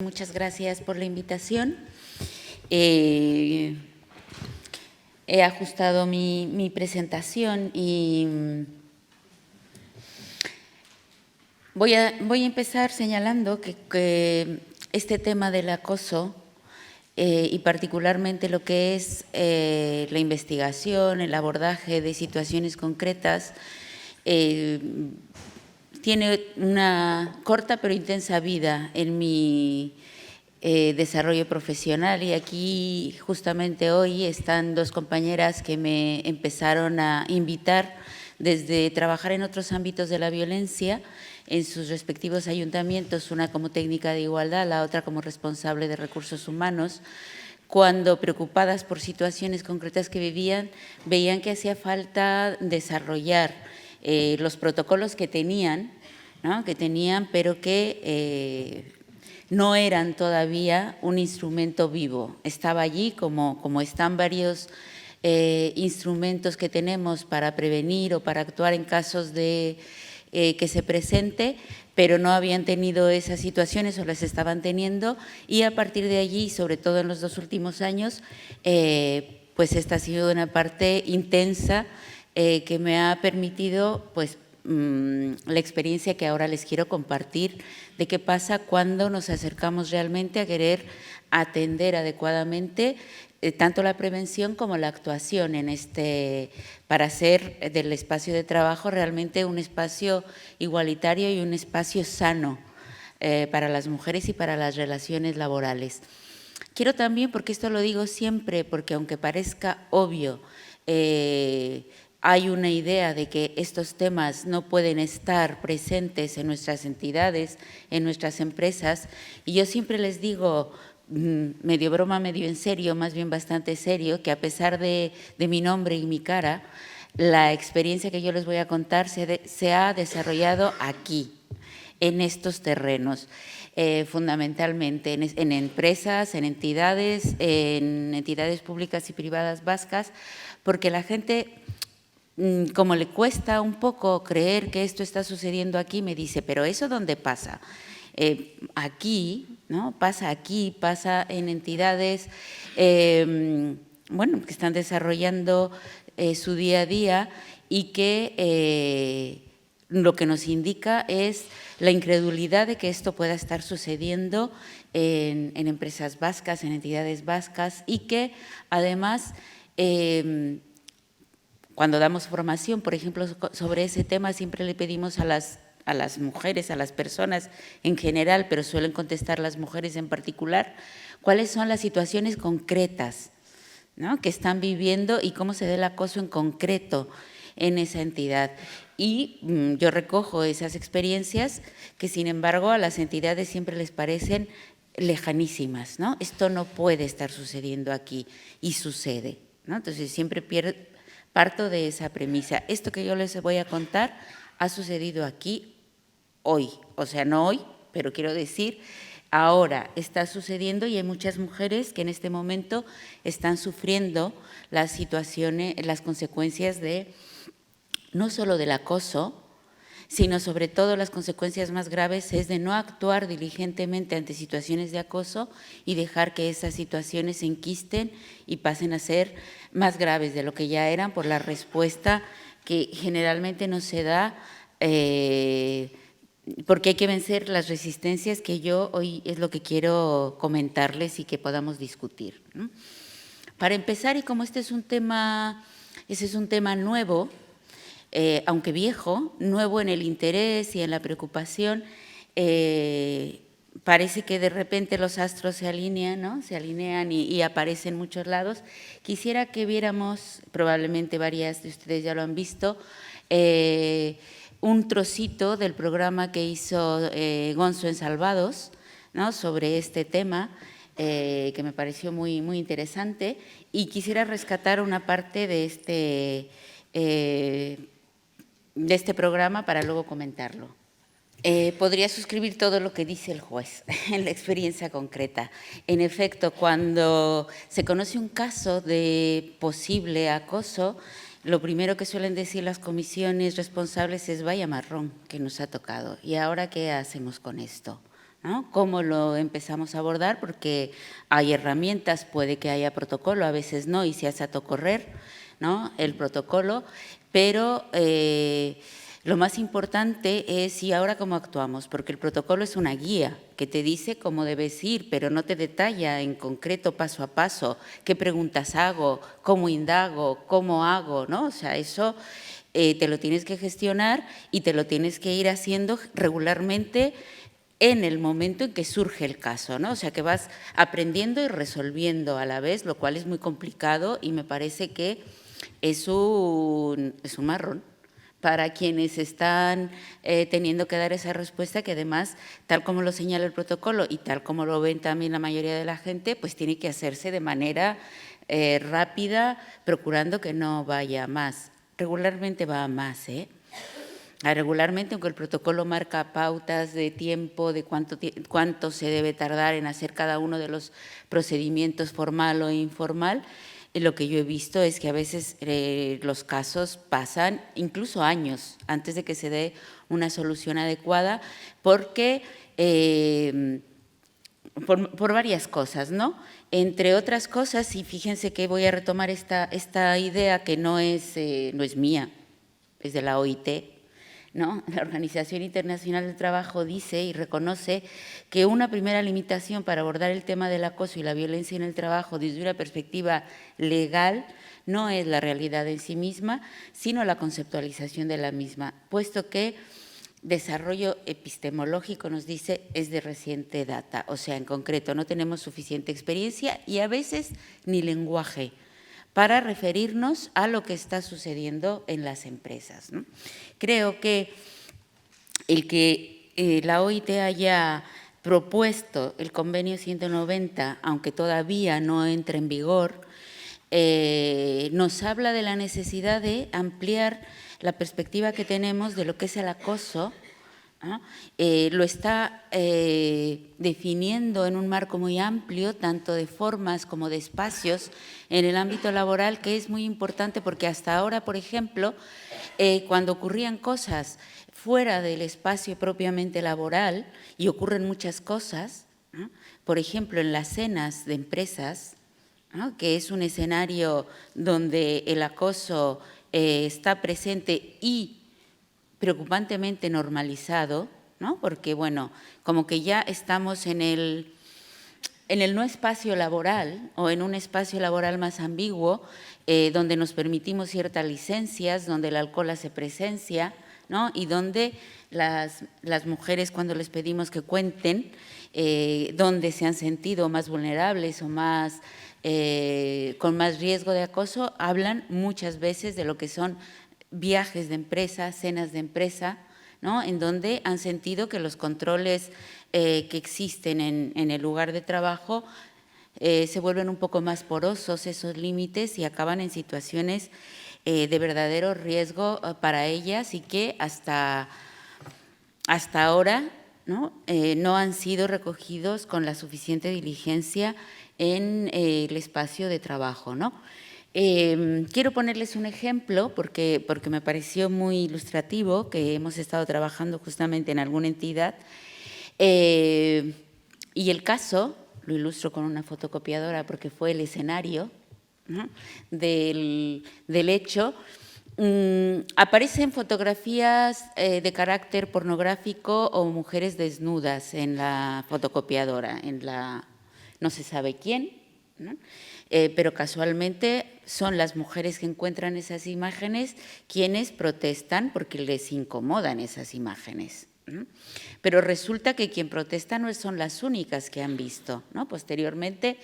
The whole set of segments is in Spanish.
Muchas gracias por la invitación. He ajustado mi presentación y voy a empezar señalando que este tema del acoso y particularmente lo que es la investigación, el abordaje de situaciones concretas, tiene una corta pero intensa vida en mi desarrollo profesional, y aquí justamente hoy están dos compañeras que me empezaron a invitar desde trabajar en otros ámbitos de la violencia en sus respectivos ayuntamientos, una como técnica de igualdad, la otra como responsable de recursos humanos, cuando preocupadas por situaciones concretas que vivían, veían que hacía falta desarrollar los protocolos que tenían, ¿no? Pero que no eran todavía un instrumento vivo. Estaba allí como están varios instrumentos que tenemos para prevenir o para actuar en casos de que se presente, pero no habían tenido esas situaciones o las estaban teniendo, y a partir de allí, sobre todo en los 2 últimos años, pues esta ha sido una parte intensa que me ha permitido pues la experiencia que ahora les quiero compartir de qué pasa cuando nos acercamos realmente a querer atender adecuadamente tanto la prevención como la actuación en para hacer del espacio de trabajo realmente un espacio igualitario y un espacio sano para las mujeres y para las relaciones laborales. Quiero también, porque esto lo digo siempre, porque aunque parezca obvio, hay una idea de que estos temas no pueden estar presentes en nuestras entidades, en nuestras empresas, y yo siempre les digo, medio broma, medio en serio, más bien bastante serio, que a pesar de mi nombre y mi cara, la experiencia que yo les voy a contar se ha desarrollado aquí, en estos terrenos, fundamentalmente en empresas, en entidades públicas y privadas vascas, porque la gente, como le cuesta un poco creer que esto está sucediendo aquí, me dice, ¿pero eso dónde pasa? Aquí, ¿no? Pasa aquí, pasa en entidades bueno, que están desarrollando su día a día y que lo que nos indica es la incredulidad de que esto pueda estar sucediendo en empresas vascas, en entidades vascas, y que además cuando damos formación, por ejemplo, sobre ese tema, siempre le pedimos a las mujeres, a las personas en general, pero suelen contestar las mujeres en particular, cuáles son las situaciones concretas, ¿no?, que están viviendo y cómo se da el acoso en concreto en esa entidad. Y yo recojo esas experiencias que, sin embargo, a las entidades siempre les parecen lejanísimas, ¿no? Esto no puede estar sucediendo aquí, y sucede, ¿no? Entonces, siempre parto de esa premisa. Esto que yo les voy a contar ha sucedido aquí hoy, o sea, no hoy, pero quiero decir, ahora está sucediendo, y hay muchas mujeres que en este momento están sufriendo las situaciones, las consecuencias de no solo del acoso, sino sobre todo las consecuencias más graves es de no actuar diligentemente ante situaciones de acoso y dejar que esas situaciones se enquisten y pasen a ser más graves de lo que ya eran por la respuesta que generalmente no se da, porque hay que vencer las resistencias, que yo hoy es lo que quiero comentarles y que podamos discutir, ¿no? Para empezar, y como ese es un tema nuevo, aunque viejo, nuevo en el interés y en la preocupación, parece que de repente los astros se alinean, ¿no? Se alinean y aparecen en muchos lados. Quisiera que viéramos, probablemente varias de ustedes ya lo han visto, un trocito del programa que hizo Gonzo en Salvados, ¿no?, sobre este tema, que me pareció muy, muy interesante, y quisiera rescatar una parte de este programa para luego comentarlo. Podría suscribir todo lo que dice el juez en la experiencia concreta. En efecto, cuando se conoce un caso de posible acoso, lo primero que suelen decir las comisiones responsables es vaya marrón que nos ha tocado, ¿y ahora qué hacemos con esto?, ¿no? ¿Cómo lo empezamos a abordar? Porque hay herramientas, puede que haya protocolo, a veces no, y se hace a correr, ¿no? El protocolo, pero lo más importante es y ahora cómo actuamos, porque el protocolo es una guía que te dice cómo debes ir, pero no te detalla en concreto paso a paso qué preguntas hago, cómo indago, cómo hago, ¿no? O sea, eso te lo tienes que gestionar y te lo tienes que ir haciendo regularmente en el momento en que surge el caso, ¿no? O sea, que vas aprendiendo y resolviendo a la vez, lo cual es muy complicado y me parece que es un marrón para quienes están teniendo que dar esa respuesta, que además, tal como lo señala el protocolo y tal como lo ven también la mayoría de la gente, pues tiene que hacerse de manera rápida, procurando que no vaya más. Regularmente va a más, regularmente, aunque el protocolo marca pautas de tiempo, de cuánto se debe tardar en hacer cada uno de los procedimientos formal o informal, lo que yo he visto es que a veces los casos pasan incluso años antes de que se dé una solución adecuada, porque por varias cosas, ¿no? Entre otras cosas, y fíjense que voy a retomar esta idea que no es mía, es de la OIT, ¿no? La Organización Internacional del Trabajo dice y reconoce que una primera limitación para abordar el tema del acoso y la violencia en el trabajo desde una perspectiva legal no es la realidad en sí misma, sino la conceptualización de la misma, puesto que desarrollo epistemológico, nos dice, es de reciente data, o sea, en concreto, no tenemos suficiente experiencia y a veces ni lenguaje para referirnos a lo que está sucediendo en las empresas, ¿no? Creo que el que la OIT haya propuesto el convenio 190, aunque todavía no entre en vigor, nos habla de la necesidad de ampliar la perspectiva que tenemos de lo que es el acoso, ¿no? Lo está definiendo en un marco muy amplio, tanto de formas como de espacios en el ámbito laboral, que es muy importante porque hasta ahora, por ejemplo, cuando ocurrían cosas fuera del espacio propiamente laboral, y ocurren muchas cosas, ¿no? Por ejemplo, en las cenas de empresas, ¿no? Que es un escenario donde el acoso está presente y preocupantemente normalizado, ¿no? Porque, bueno, como que ya estamos en el no espacio laboral o en un espacio laboral más ambiguo, donde nos permitimos ciertas licencias, donde el alcohol hace presencia, ¿no? Y donde las mujeres, cuando les pedimos que cuenten, donde se han sentido más vulnerables o más con más riesgo de acoso, hablan muchas veces de lo que son viajes de empresa, cenas de empresa, ¿no? En donde han sentido que los controles que existen en el lugar de trabajo se vuelven un poco más porosos esos límites y acaban en situaciones de verdadero riesgo para ellas y que hasta ahora, ¿no? No han sido recogidos con la suficiente diligencia en el espacio de trabajo, ¿no? Quiero ponerles un ejemplo porque me pareció muy ilustrativo, que hemos estado trabajando justamente en alguna entidad, y el caso lo ilustro con una fotocopiadora porque fue el escenario, ¿no? del hecho. Aparecen fotografías de carácter pornográfico o mujeres desnudas en la fotocopiadora, no se sabe quién, ¿no? Pero casualmente son las mujeres que encuentran esas imágenes quienes protestan porque les incomodan esas imágenes, ¿no? Pero resulta que quien protesta no son las únicas que han visto, ¿no? Posteriormente,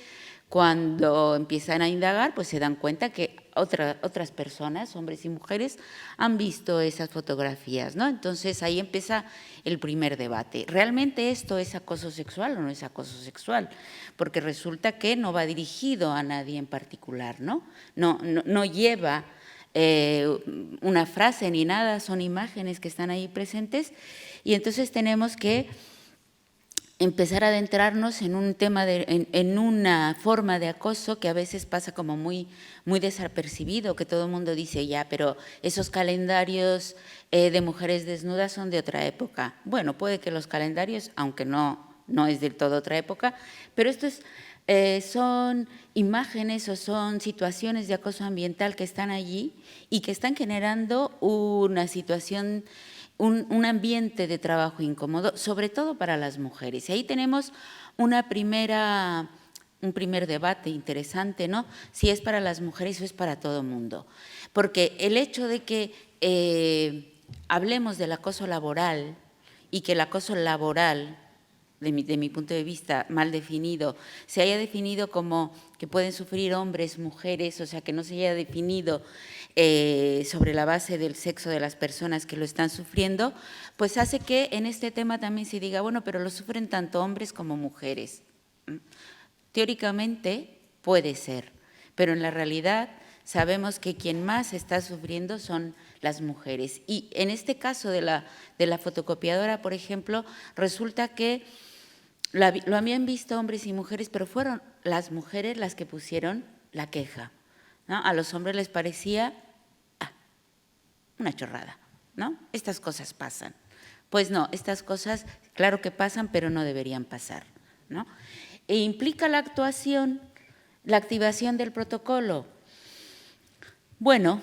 cuando empiezan a indagar, pues se dan cuenta que otras personas, hombres y mujeres, han visto esas fotografías, ¿no? Entonces, ahí empieza el primer debate. ¿Realmente esto es acoso sexual o no es acoso sexual? Porque resulta que no va dirigido a nadie en particular, ¿no? No lleva una frase ni nada, son imágenes que están ahí presentes y entonces tenemos que empezar a adentrarnos en un tema, en una forma de acoso que a veces pasa como muy desapercibido, que todo el mundo dice ya, pero esos calendarios de mujeres desnudas son de otra época. Bueno, puede que los calendarios, aunque no no es del todo otra época, pero esto es, son imágenes o son situaciones de acoso ambiental que están allí y que están generando una situación, un ambiente de trabajo incómodo, sobre todo para las mujeres. Y ahí tenemos un primer debate interesante, ¿no? Si es para las mujeres o es para todo el mundo. Porque el hecho de que hablemos del acoso laboral y que el acoso laboral, de mi punto de vista, mal definido, se haya definido como que pueden sufrir hombres, mujeres, o sea, que no se haya definido sobre la base del sexo de las personas que lo están sufriendo, pues hace que en este tema también se diga, bueno, pero lo sufren tanto hombres como mujeres. Teóricamente puede ser, pero en la realidad sabemos que quien más está sufriendo son las mujeres. Y en este caso de la fotocopiadora, por ejemplo, resulta que lo habían visto hombres y mujeres, pero fueron las mujeres las que pusieron la queja, ¿no? A los hombres les parecía una chorrada, ¿no? Estas cosas pasan. Pues no, estas cosas claro que pasan, pero no deberían pasar, ¿no? E implica la actuación, la activación del protocolo. Bueno,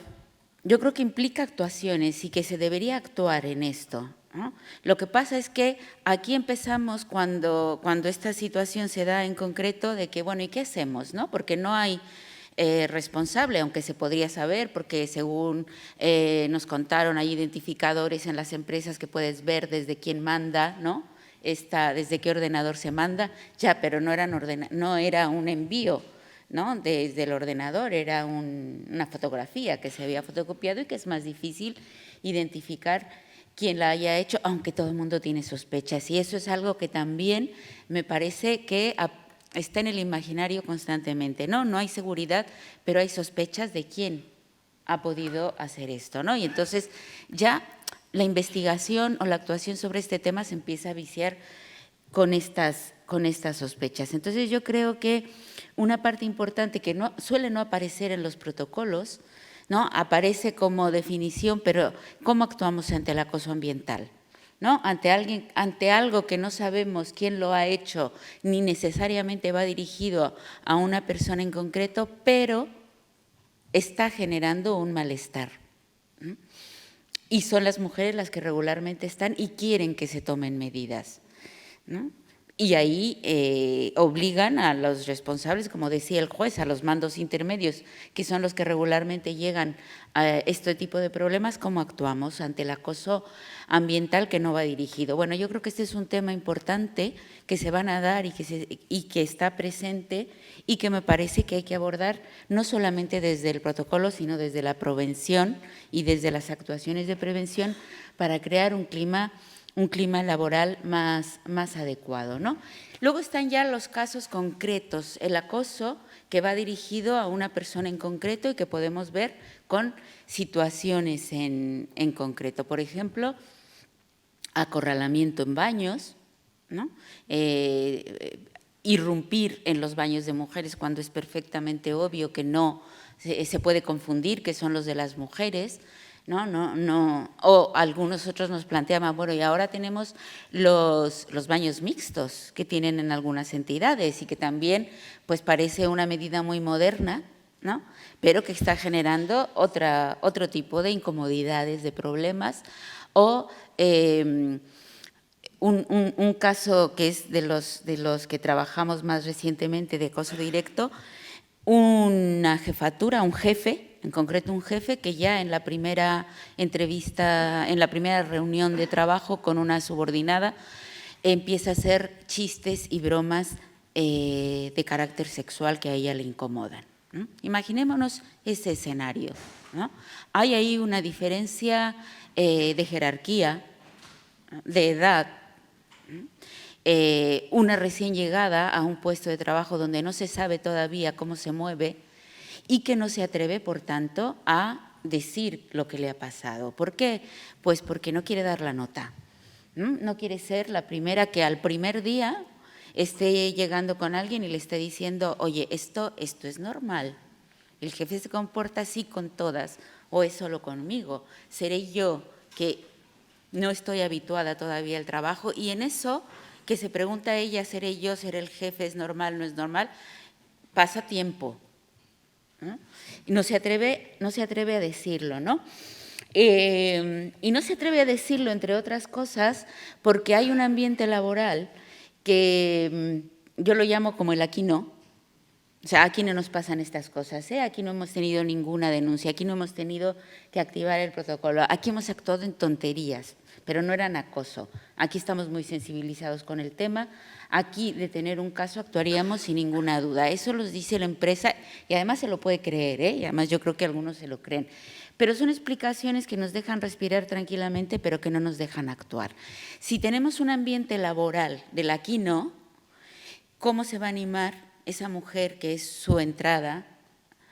yo creo que implica actuaciones y que se debería actuar en esto, ¿no? Lo que pasa es que aquí empezamos cuando esta situación se da en concreto de que, bueno, ¿y qué hacemos, no? Porque no hay responsable, aunque se podría saber, porque según nos contaron, hay identificadores en las empresas que puedes ver desde quién manda, ¿no? Desde qué ordenador se manda, ya, pero no era un envío, ¿no? Desde el ordenador, era una fotografía que se había fotocopiado y que es más difícil identificar quién la haya hecho, aunque todo el mundo tiene sospechas. Y eso es algo que también me parece que está en el imaginario constantemente, ¿no? No hay seguridad, pero hay sospechas de quién ha podido hacer esto, ¿no? Y entonces ya la investigación o la actuación sobre este tema se empieza a viciar con estas sospechas. Entonces yo creo que una parte importante que suele no aparecer en los protocolos, ¿no? Aparece como definición, pero ¿cómo actuamos ante el acoso ambiental? ¿No? Ante algo que no sabemos quién lo ha hecho, ni necesariamente va dirigido a una persona en concreto, pero está generando un malestar. Y son las mujeres las que regularmente están y quieren que se tomen medidas, ¿no? Y ahí obligan a los responsables, como decía el juez, a los mandos intermedios, que son los que regularmente llegan a este tipo de problemas, cómo actuamos ante el acoso ambiental que no va dirigido. Bueno, yo creo que este es un tema importante que se van a dar y que está presente y que me parece que hay que abordar no solamente desde el protocolo, sino desde la prevención y desde las actuaciones de prevención para crear un clima laboral más adecuado, ¿no? Luego están ya los casos concretos, el acoso que va dirigido a una persona en concreto y que podemos ver con situaciones en concreto. Por ejemplo, acorralamiento en baños, ¿no? Irrumpir en los baños de mujeres cuando es perfectamente obvio que no se puede confundir, que son los de las mujeres, no, o algunos otros nos planteaban, bueno, y ahora tenemos los baños mixtos que tienen en algunas entidades y que también pues parece una medida muy moderna, ¿no? Pero que está generando otro tipo de incomodidades, de problemas, o un caso que es de los que trabajamos más recientemente de acoso directo, una jefatura, un jefe, en concreto un jefe que ya en la primera entrevista, en la primera reunión de trabajo con una subordinada, empieza a hacer chistes y bromas de carácter sexual que a ella le incomodan, ¿no? Imaginémonos ese escenario, ¿no? Hay ahí una diferencia de jerarquía, de edad, una recién llegada a un puesto de trabajo donde no se sabe todavía cómo se mueve y que no se atreve, por tanto, a decir lo que le ha pasado. ¿Por qué? Pues porque no quiere dar la nota. No quiere ser la primera que al primer día esté llegando con alguien y le esté diciendo, oye, esto es normal. El jefe se comporta así con todas o es solo conmigo. Seré yo que no estoy habituada todavía al trabajo y en eso que se pregunta a ella, ¿seré yo, seré el jefe, es normal, no es normal? Pasa tiempo, ¿no? Y no se atreve a decirlo, ¿no? Y no se atreve a decirlo, entre otras cosas, porque hay un ambiente laboral que yo lo llamo como el aquí no. O sea, aquí no nos pasan estas cosas, ¿eh? Aquí no hemos tenido ninguna denuncia, aquí no hemos tenido que activar el protocolo, aquí hemos actuado en tonterías, pero no eran acoso. Aquí estamos muy sensibilizados con el tema, aquí de tener un caso actuaríamos sin ninguna duda. Eso los dice la empresa y además se lo puede creer, ¿eh? Y además yo creo que algunos se lo creen. Pero son explicaciones que nos dejan respirar tranquilamente, pero que no nos dejan actuar. Si tenemos un ambiente laboral del aquí no, ¿cómo se va a animar esa mujer que es su entrada?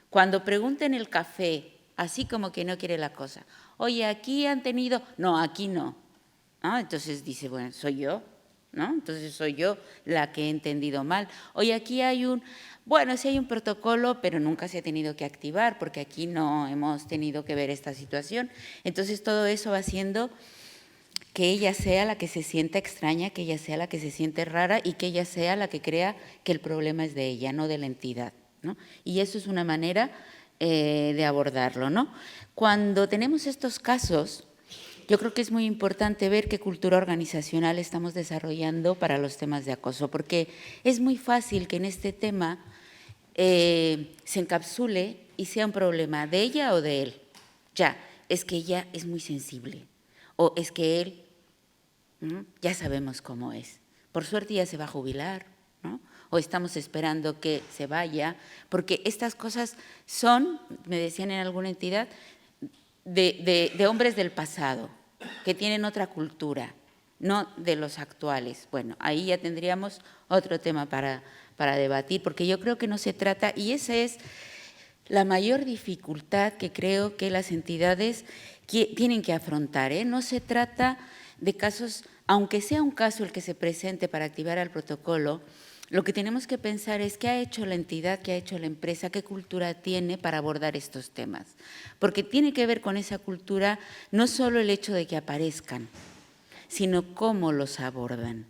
Cuando pregunta en el café, así como que no quiere la cosa, oye, aquí han tenido, no, aquí no. ¿No? Entonces dice, bueno, soy yo, ¿no? Entonces soy yo la que he entendido mal. Oye, aquí hay bueno, sí hay un protocolo, pero nunca se ha tenido que activar porque aquí no hemos tenido que ver esta situación. Entonces todo eso va haciendo que ella sea la que se sienta extraña, que ella sea la que se siente rara y que ella sea la que crea que el problema es de ella, no de la entidad, ¿no? Y eso es una manera de abordarlo, ¿no? Cuando tenemos estos casos, yo creo que es muy importante ver qué cultura organizacional estamos desarrollando para los temas de acoso, porque es muy fácil que en este tema se encapsule y sea un problema de ella o de él. Ya, es que ella es muy sensible. O es que él, ya sabemos cómo es. Por suerte ya se va a jubilar, ¿no? O estamos esperando que se vaya, porque estas cosas son, me decían en alguna entidad, de hombres del pasado, que tienen otra cultura, no de los actuales. Bueno, ahí ya tendríamos otro tema para debatir, porque yo creo que no se trata, y esa es la mayor dificultad que creo que las entidades tienen que afrontar, ¿eh? No se trata de casos, aunque sea un caso el que se presente para activar el protocolo, lo que tenemos que pensar es qué ha hecho la entidad, qué ha hecho la empresa, qué cultura tiene para abordar estos temas. Porque tiene que ver con esa cultura no solo el hecho de que aparezcan, sino cómo los abordan.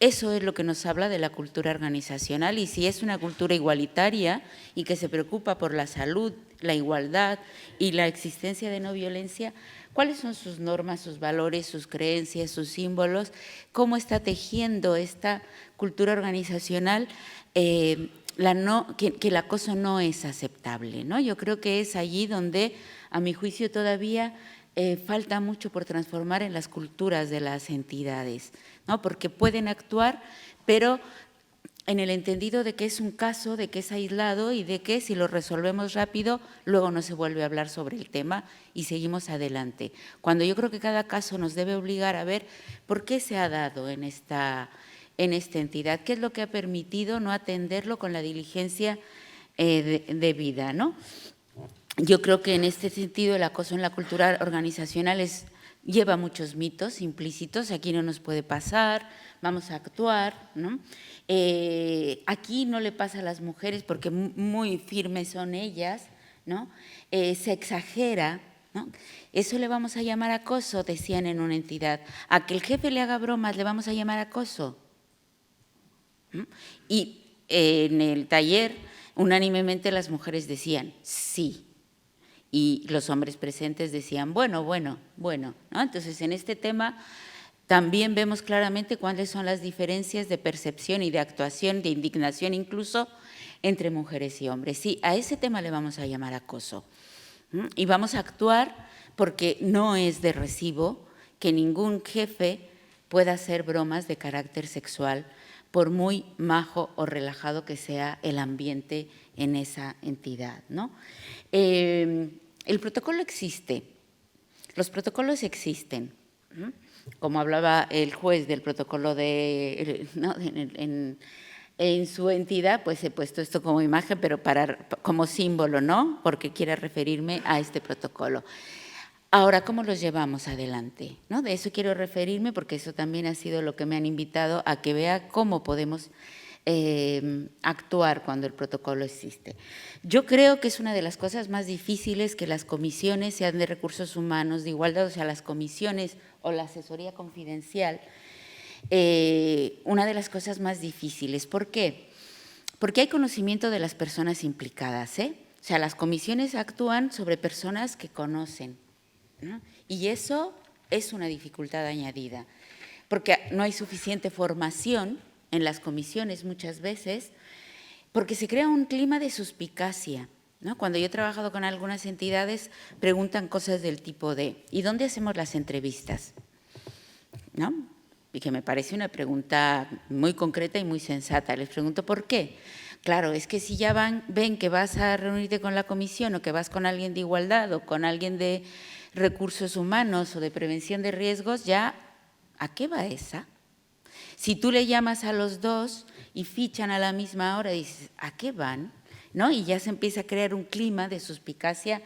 Eso es lo que nos habla de la cultura organizacional, y si es una cultura igualitaria y que se preocupa por la salud, la igualdad y la existencia de no violencia, ¿cuáles son sus normas, sus valores, sus creencias, sus símbolos? ¿Cómo está tejiendo esta cultura organizacional que el acoso no es aceptable, ¿no? Yo creo que es allí donde, a mi juicio, todavía falta mucho por transformar en las culturas de las entidades, ¿no? Porque pueden actuar, pero en el entendido de que es un caso, de que es aislado y de que si lo resolvemos rápido, luego no se vuelve a hablar sobre el tema y seguimos adelante. Cuando yo creo que cada caso nos debe obligar a ver por qué se ha dado en esta entidad, qué es lo que ha permitido no atenderlo con la diligencia debida, ¿no? Yo creo que en este sentido el acoso en la cultura organizacional lleva muchos mitos implícitos. Aquí no nos puede pasar, vamos a actuar, ¿no? Aquí no le pasa a las mujeres porque muy firmes son ellas, ¿no? Se exagera, ¿no? Eso le vamos a llamar acoso, decían en una entidad. A que el jefe le haga bromas le vamos a llamar acoso, ¿no? Y en el taller unánimemente las mujeres decían sí. Y los hombres presentes decían, bueno, ¿no? Entonces, en este tema también vemos claramente cuáles son las diferencias de percepción y de actuación, de indignación incluso, entre mujeres y hombres. Sí, a ese tema le vamos a llamar acoso. Y vamos a actuar porque no es de recibo que ningún jefe pueda hacer bromas de carácter sexual, por muy majo o relajado que sea el ambiente en esa entidad, ¿no? El protocolo existe, los protocolos existen, como hablaba el juez del protocolo ¿no? En su entidad, pues he puesto esto como imagen, pero como símbolo, ¿no? Porque quiero referirme a este protocolo. Ahora, ¿cómo los llevamos adelante? ¿No? De eso quiero referirme porque eso también ha sido lo que me han invitado a que vea cómo podemos actuar cuando el protocolo existe. Yo creo que es una de las cosas más difíciles que las comisiones, sean de recursos humanos, de igualdad, o sea, las comisiones o la asesoría confidencial, una de las cosas más difíciles. ¿Por qué? Porque hay conocimiento de las personas implicadas, ¿eh? O sea, las comisiones actúan sobre personas que conocen, ¿no? Y eso es una dificultad añadida, porque no hay suficiente formación en las comisiones muchas veces, porque se crea un clima de suspicacia, ¿no? Cuando yo he trabajado con algunas entidades, preguntan cosas del tipo de ¿y dónde hacemos las entrevistas? ¿No? Y que me parece una pregunta muy concreta y muy sensata. Les pregunto ¿por qué? Claro, es que si ya ven que vas a reunirte con la comisión o que vas con alguien de igualdad o con alguien de recursos humanos o de prevención de riesgos, ya, ¿a qué va esa? Si tú le llamas a los dos y fichan a la misma hora, dices, ¿a qué van? ¿No? Y ya se empieza a crear un clima de suspicacia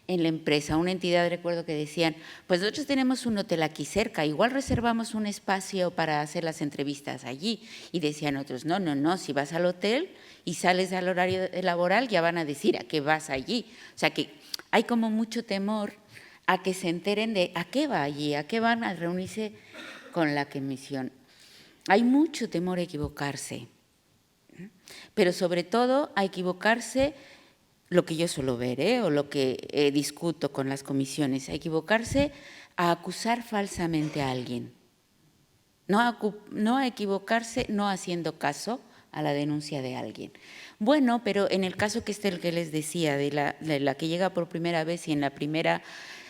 en la empresa. Una entidad, recuerdo que decían, pues nosotros tenemos un hotel aquí cerca, igual reservamos un espacio para hacer las entrevistas allí. Y decían otros, no, si vas al hotel y sales al horario laboral ya van a decir a qué vas allí. O sea que hay como mucho temor a que se enteren de a qué va allí, a qué van a reunirse con la comisión. Hay mucho temor a equivocarse, pero sobre todo a equivocarse, lo que yo suelo ver, o lo que discuto con las comisiones, a equivocarse a acusar falsamente a alguien, no a equivocarse no haciendo caso a la denuncia de alguien. Bueno, pero en el caso que el que les decía, de la que llega por primera vez y en la primera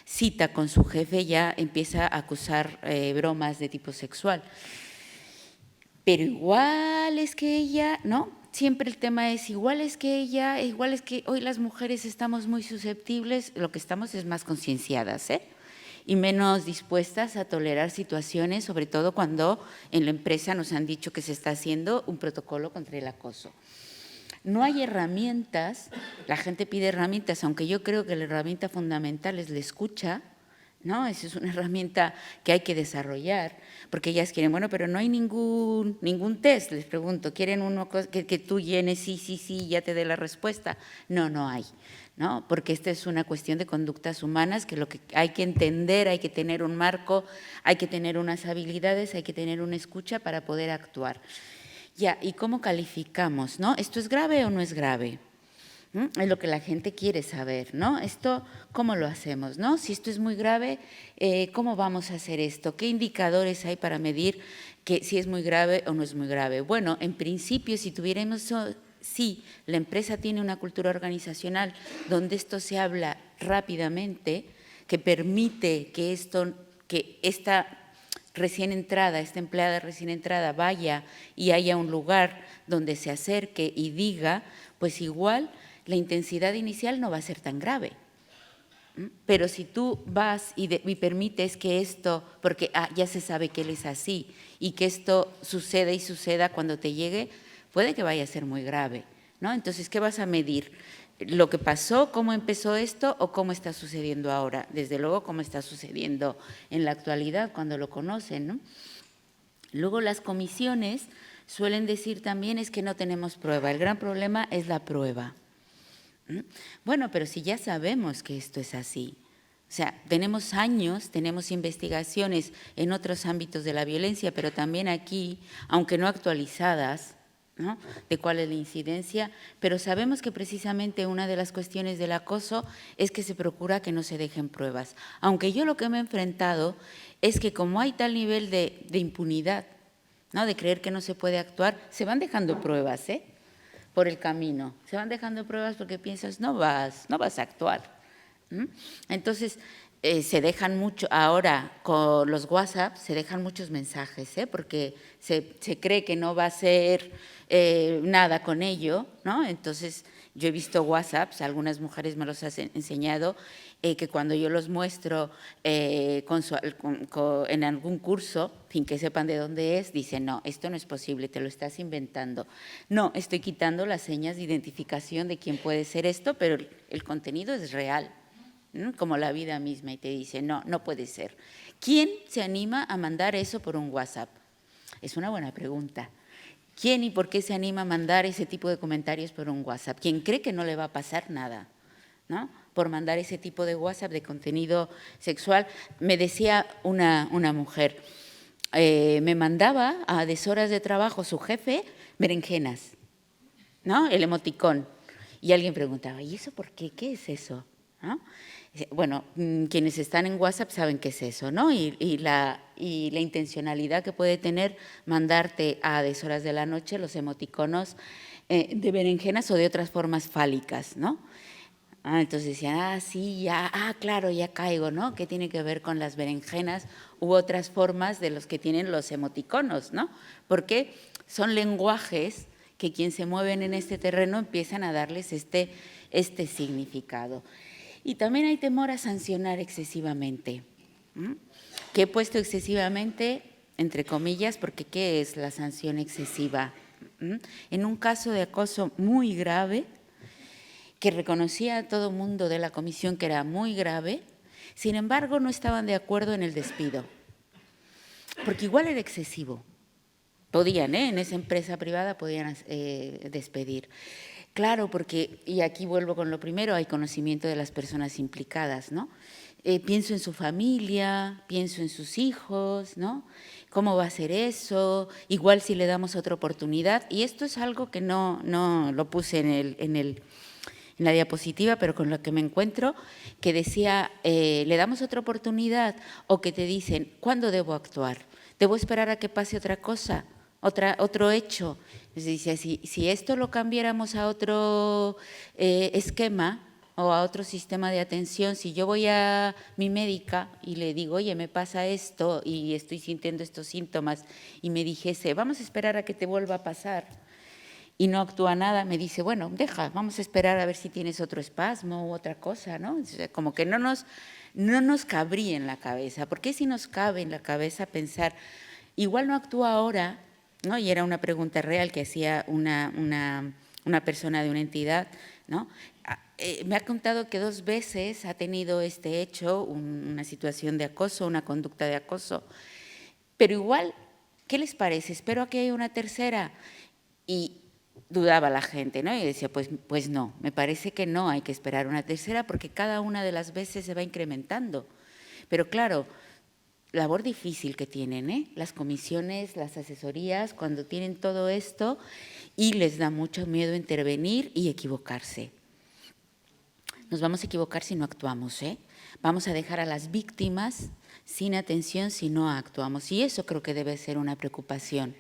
cita con su jefe ya empieza a acusar bromas de tipo sexual. Pero igual es que ella, ¿no? Siempre el tema es igual es que ella, igual es que hoy las mujeres estamos muy susceptibles, lo que estamos es más concienciadas, ¿eh? Y menos dispuestas a tolerar situaciones, sobre todo cuando en la empresa nos han dicho que se está haciendo un protocolo contra el acoso. No hay herramientas, la gente pide herramientas, aunque yo creo que la herramienta fundamental es la escucha, ¿no? Esa es una herramienta que hay que desarrollar, porque ellas quieren, bueno, pero no hay ningún test, les pregunto, ¿quieren uno que tú llenes, sí, ya te dé la respuesta? No hay, ¿no? Porque esta es una cuestión de conductas humanas, que lo que hay que entender, hay que tener un marco, hay que tener unas habilidades, hay que tener una escucha para poder actuar. Ya, ¿y cómo calificamos, no? ¿Esto es grave o no es grave? Es lo que la gente quiere saber, ¿no? Esto, ¿cómo lo hacemos, no? Si esto es muy grave, ¿cómo vamos a hacer esto? ¿Qué indicadores hay para medir que si es muy grave o no es muy grave? Bueno, en principio, si la empresa tiene una cultura organizacional donde esto se habla rápidamente, que permite que esta recién entrada, esta empleada recién entrada vaya y haya un lugar donde se acerque y diga, pues igual la intensidad inicial no va a ser tan grave. Pero si tú vas y permites que esto, porque ya se sabe que él es así, y que esto suceda cuando te llegue, puede que vaya a ser muy grave, ¿no? Entonces, ¿qué vas a medir? ¿Lo que pasó, cómo empezó esto o cómo está sucediendo ahora? Desde luego, cómo está sucediendo en la actualidad cuando lo conocen, ¿no? Luego, las comisiones suelen decir también es que no tenemos prueba. El gran problema es la prueba. Bueno, pero si ya sabemos que esto es así, o sea, tenemos años, tenemos investigaciones en otros ámbitos de la violencia, pero también aquí, aunque no actualizadas, ¿no?, de cuál es la incidencia, pero sabemos que precisamente una de las cuestiones del acoso es que se procura que no se dejen pruebas. Aunque yo lo que me he enfrentado es que como hay tal nivel de impunidad, ¿no?, de creer que no se puede actuar, se van dejando pruebas, por el camino. Se van dejando pruebas porque piensas, no vas a actuar. Entonces, se dejan mucho, ahora con los WhatsApp se dejan muchos mensajes, porque se cree que no va a ser nada con ello, ¿no? Entonces, yo he visto WhatsApps, algunas mujeres me los han enseñado, que cuando yo los muestro en algún curso, sin que sepan de dónde es, dicen, no, esto no es posible, te lo estás inventando. No, estoy quitando las señas de identificación de quién puede ser esto, pero el contenido es real, ¿no?, como la vida misma, y te dice, no puede ser. ¿Quién se anima a mandar eso por un WhatsApp? Es una buena pregunta. ¿Quién y por qué se anima a mandar ese tipo de comentarios por un WhatsApp? ¿Quién cree que no le va a pasar nada, ¿no?, por mandar ese tipo de WhatsApp de contenido sexual? Me decía una mujer, me mandaba a deshoras de trabajo su jefe berenjenas, ¿no? El emoticón. Y alguien preguntaba, ¿y eso por qué? ¿Qué es eso? ¿No? Bueno, quienes están en WhatsApp saben qué es eso, ¿no? Y la intencionalidad que puede tener mandarte a deshoras de la noche los emoticonos de berenjenas o de otras formas fálicas, ¿no? Entonces decían, sí, ya, claro, ya caigo, ¿no? ¿Qué tiene que ver con las berenjenas u otras formas de los que tienen los emoticonos, ¿no? Porque son lenguajes que quien se mueven en este terreno empiezan a darles este significado. Y también hay temor a sancionar excesivamente, que he puesto excesivamente entre comillas, porque ¿qué es la sanción excesiva? En un caso de acoso muy grave, que reconocía a todo mundo de la comisión que era muy grave, sin embargo no estaban de acuerdo en el despido, porque igual era excesivo. Podían, en esa empresa privada podían despedir. Claro, porque, y aquí vuelvo con lo primero, hay conocimiento de las personas implicadas, ¿no? Pienso en su familia, pienso en sus hijos, ¿no? ¿Cómo va a ser eso? Igual si le damos otra oportunidad. Y esto es algo que no lo puse en la diapositiva, pero con lo que me encuentro, que decía, le damos otra oportunidad, o que te dicen, ¿cuándo debo actuar? ¿Debo esperar a que pase otra cosa, otro hecho? Dice, si esto lo cambiáramos a otro esquema o a otro sistema de atención, si yo voy a mi médica y le digo, oye, me pasa esto y estoy sintiendo estos síntomas, y me dijese, vamos a esperar a que te vuelva a pasar, y no actúa nada, me dice, bueno, vamos a esperar a ver si tienes otro espasmo u otra cosa, ¿no? O sea, como que no nos cabría en la cabeza. ¿Por qué si nos cabe en la cabeza pensar, igual no actúa ahora, ¿no? Y era una pregunta real que hacía una persona de una entidad, ¿no? Me ha contado que 2 veces ha tenido este hecho, una situación de acoso, una conducta de acoso, pero igual, ¿qué les parece? Espero a que haya una tercera. Y dudaba la gente, ¿no? Y decía, pues no, me parece que no hay que esperar una tercera porque cada una de las veces se va incrementando. Pero claro, labor difícil que tienen, las comisiones, las asesorías, cuando tienen todo esto y les da mucho miedo intervenir y equivocarse. Nos vamos a equivocar si no actuamos, Vamos a dejar a las víctimas sin atención si no actuamos. Y eso creo que debe ser una preocupación.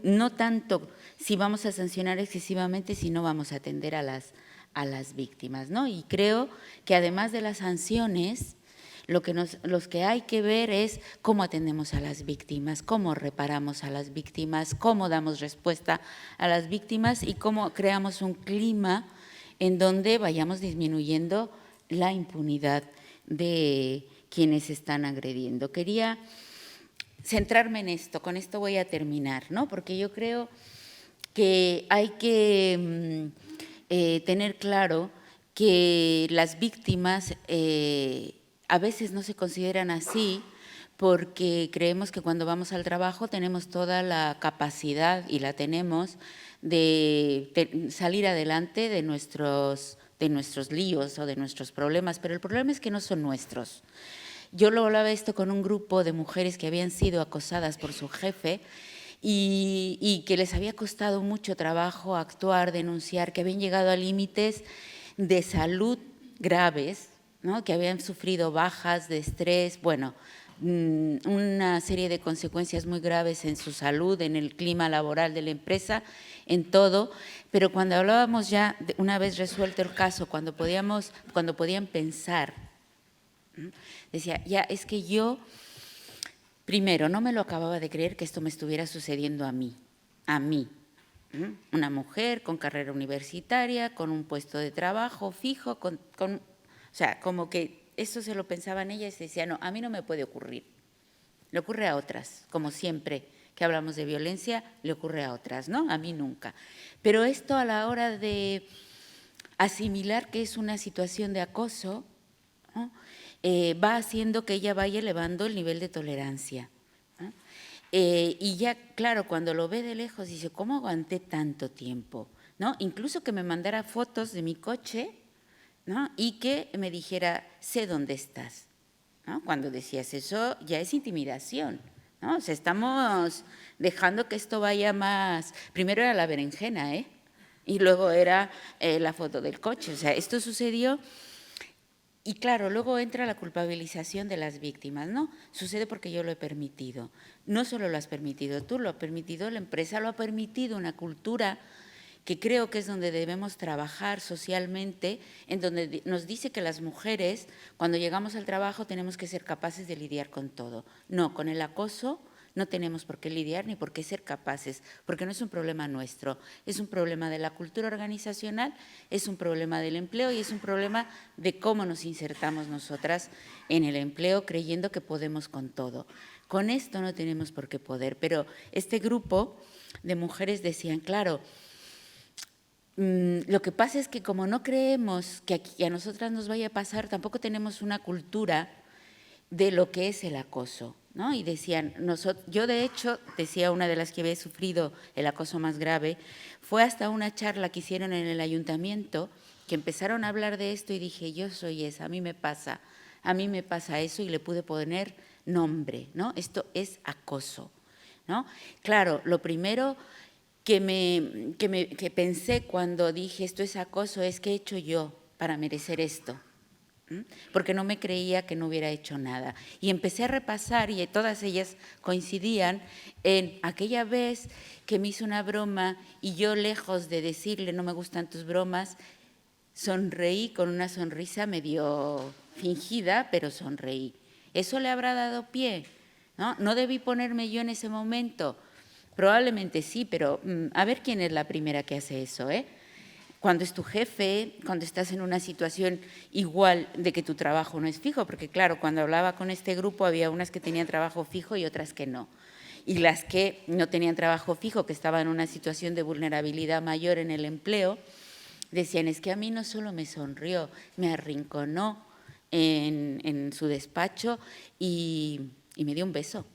No tanto si vamos a sancionar excesivamente, si no vamos a atender a las víctimas, ¿no? Y creo que además de las sanciones, los que hay que ver es cómo atendemos a las víctimas, cómo reparamos a las víctimas, cómo damos respuesta a las víctimas y cómo creamos un clima en donde vayamos disminuyendo la impunidad de quienes están agrediendo. Quería centrarme en esto, con esto voy a terminar, ¿no? Porque yo creo que hay que tener claro que las víctimas a veces no se consideran así porque creemos que cuando vamos al trabajo tenemos toda la capacidad, y la tenemos, de salir adelante de nuestros líos o de nuestros problemas, pero el problema es que no son nuestros. Yo lo hablaba esto con un grupo de mujeres que habían sido acosadas por su jefe y que les había costado mucho trabajo actuar, denunciar, que habían llegado a límites de salud graves, ¿no? Que habían sufrido bajas de estrés, bueno, una serie de consecuencias muy graves en su salud, en el clima laboral de la empresa, en todo, pero cuando hablábamos ya, una vez resuelto el caso, cuando podían pensar, decía, ya es que yo, primero, no me lo acababa de creer que esto me estuviera sucediendo a mí, una mujer con carrera universitaria, con un puesto de trabajo fijo, o sea, como que eso se lo pensaban ellas y se decía, no, a mí no me puede ocurrir, le ocurre a otras, como siempre que hablamos de violencia, le ocurre a otras, ¿no? A mí nunca. Pero esto a la hora de asimilar que es una situación de acoso, ¿no? Va haciendo que ella vaya elevando el nivel de tolerancia, ¿no? Y ya, claro, cuando lo ve de lejos, dice, ¿cómo aguanté tanto tiempo? ¿No? Incluso que me mandara fotos de mi coche, ¿no? Y que me dijera, sé dónde estás, ¿no? Cuando decías eso, ya es intimidación, ¿no? O sea, estamos dejando que esto vaya más… Primero era la berenjena, ¿eh? Y luego era la foto del coche. O sea, esto sucedió… Y claro, luego entra la culpabilización de las víctimas, ¿no? Sucede porque yo lo he permitido. No solo lo has permitido tú, lo ha permitido la empresa, lo ha permitido una cultura que creo que es donde debemos trabajar socialmente, en donde nos dice que las mujeres, cuando llegamos al trabajo, tenemos que ser capaces de lidiar con todo. No, con el acoso no tenemos por qué lidiar ni por qué ser capaces, porque no es un problema nuestro, es un problema de la cultura organizacional, es un problema del empleo y es un problema de cómo nos insertamos nosotras en el empleo creyendo que podemos con todo. Con esto no tenemos por qué poder, pero este grupo de mujeres decían, claro, lo que pasa es que como no creemos que a nosotras nos vaya a pasar, tampoco tenemos una cultura de lo que es el acoso, ¿no? Y decían, yo de hecho, decía una de las que había sufrido el acoso más grave, fue hasta una charla que hicieron en el ayuntamiento, que empezaron a hablar de esto y dije, yo soy esa, a mí me pasa eso y le pude poner nombre, ¿no? Esto es acoso, ¿no? Claro, lo primero que pensé cuando dije esto es acoso es ¿qué he hecho yo para merecer esto? Porque no me creía que no hubiera hecho nada. Y empecé a repasar y todas ellas coincidían en aquella vez que me hizo una broma y yo, lejos de decirle no me gustan tus bromas, sonreí con una sonrisa medio fingida, pero sonreí. ¿Eso le habrá dado pie? ¿No debí ponerme yo en ese momento? Probablemente sí, pero a ver quién es la primera que hace eso, ¿eh? Cuando es tu jefe, cuando estás en una situación igual de que tu trabajo no es fijo, porque claro, cuando hablaba con este grupo había unas que tenían trabajo fijo y otras que no. Y las que no tenían trabajo fijo, que estaban en una situación de vulnerabilidad mayor en el empleo, decían, es que a mí no solo me sonrió, me arrinconó en su despacho y me dio un beso.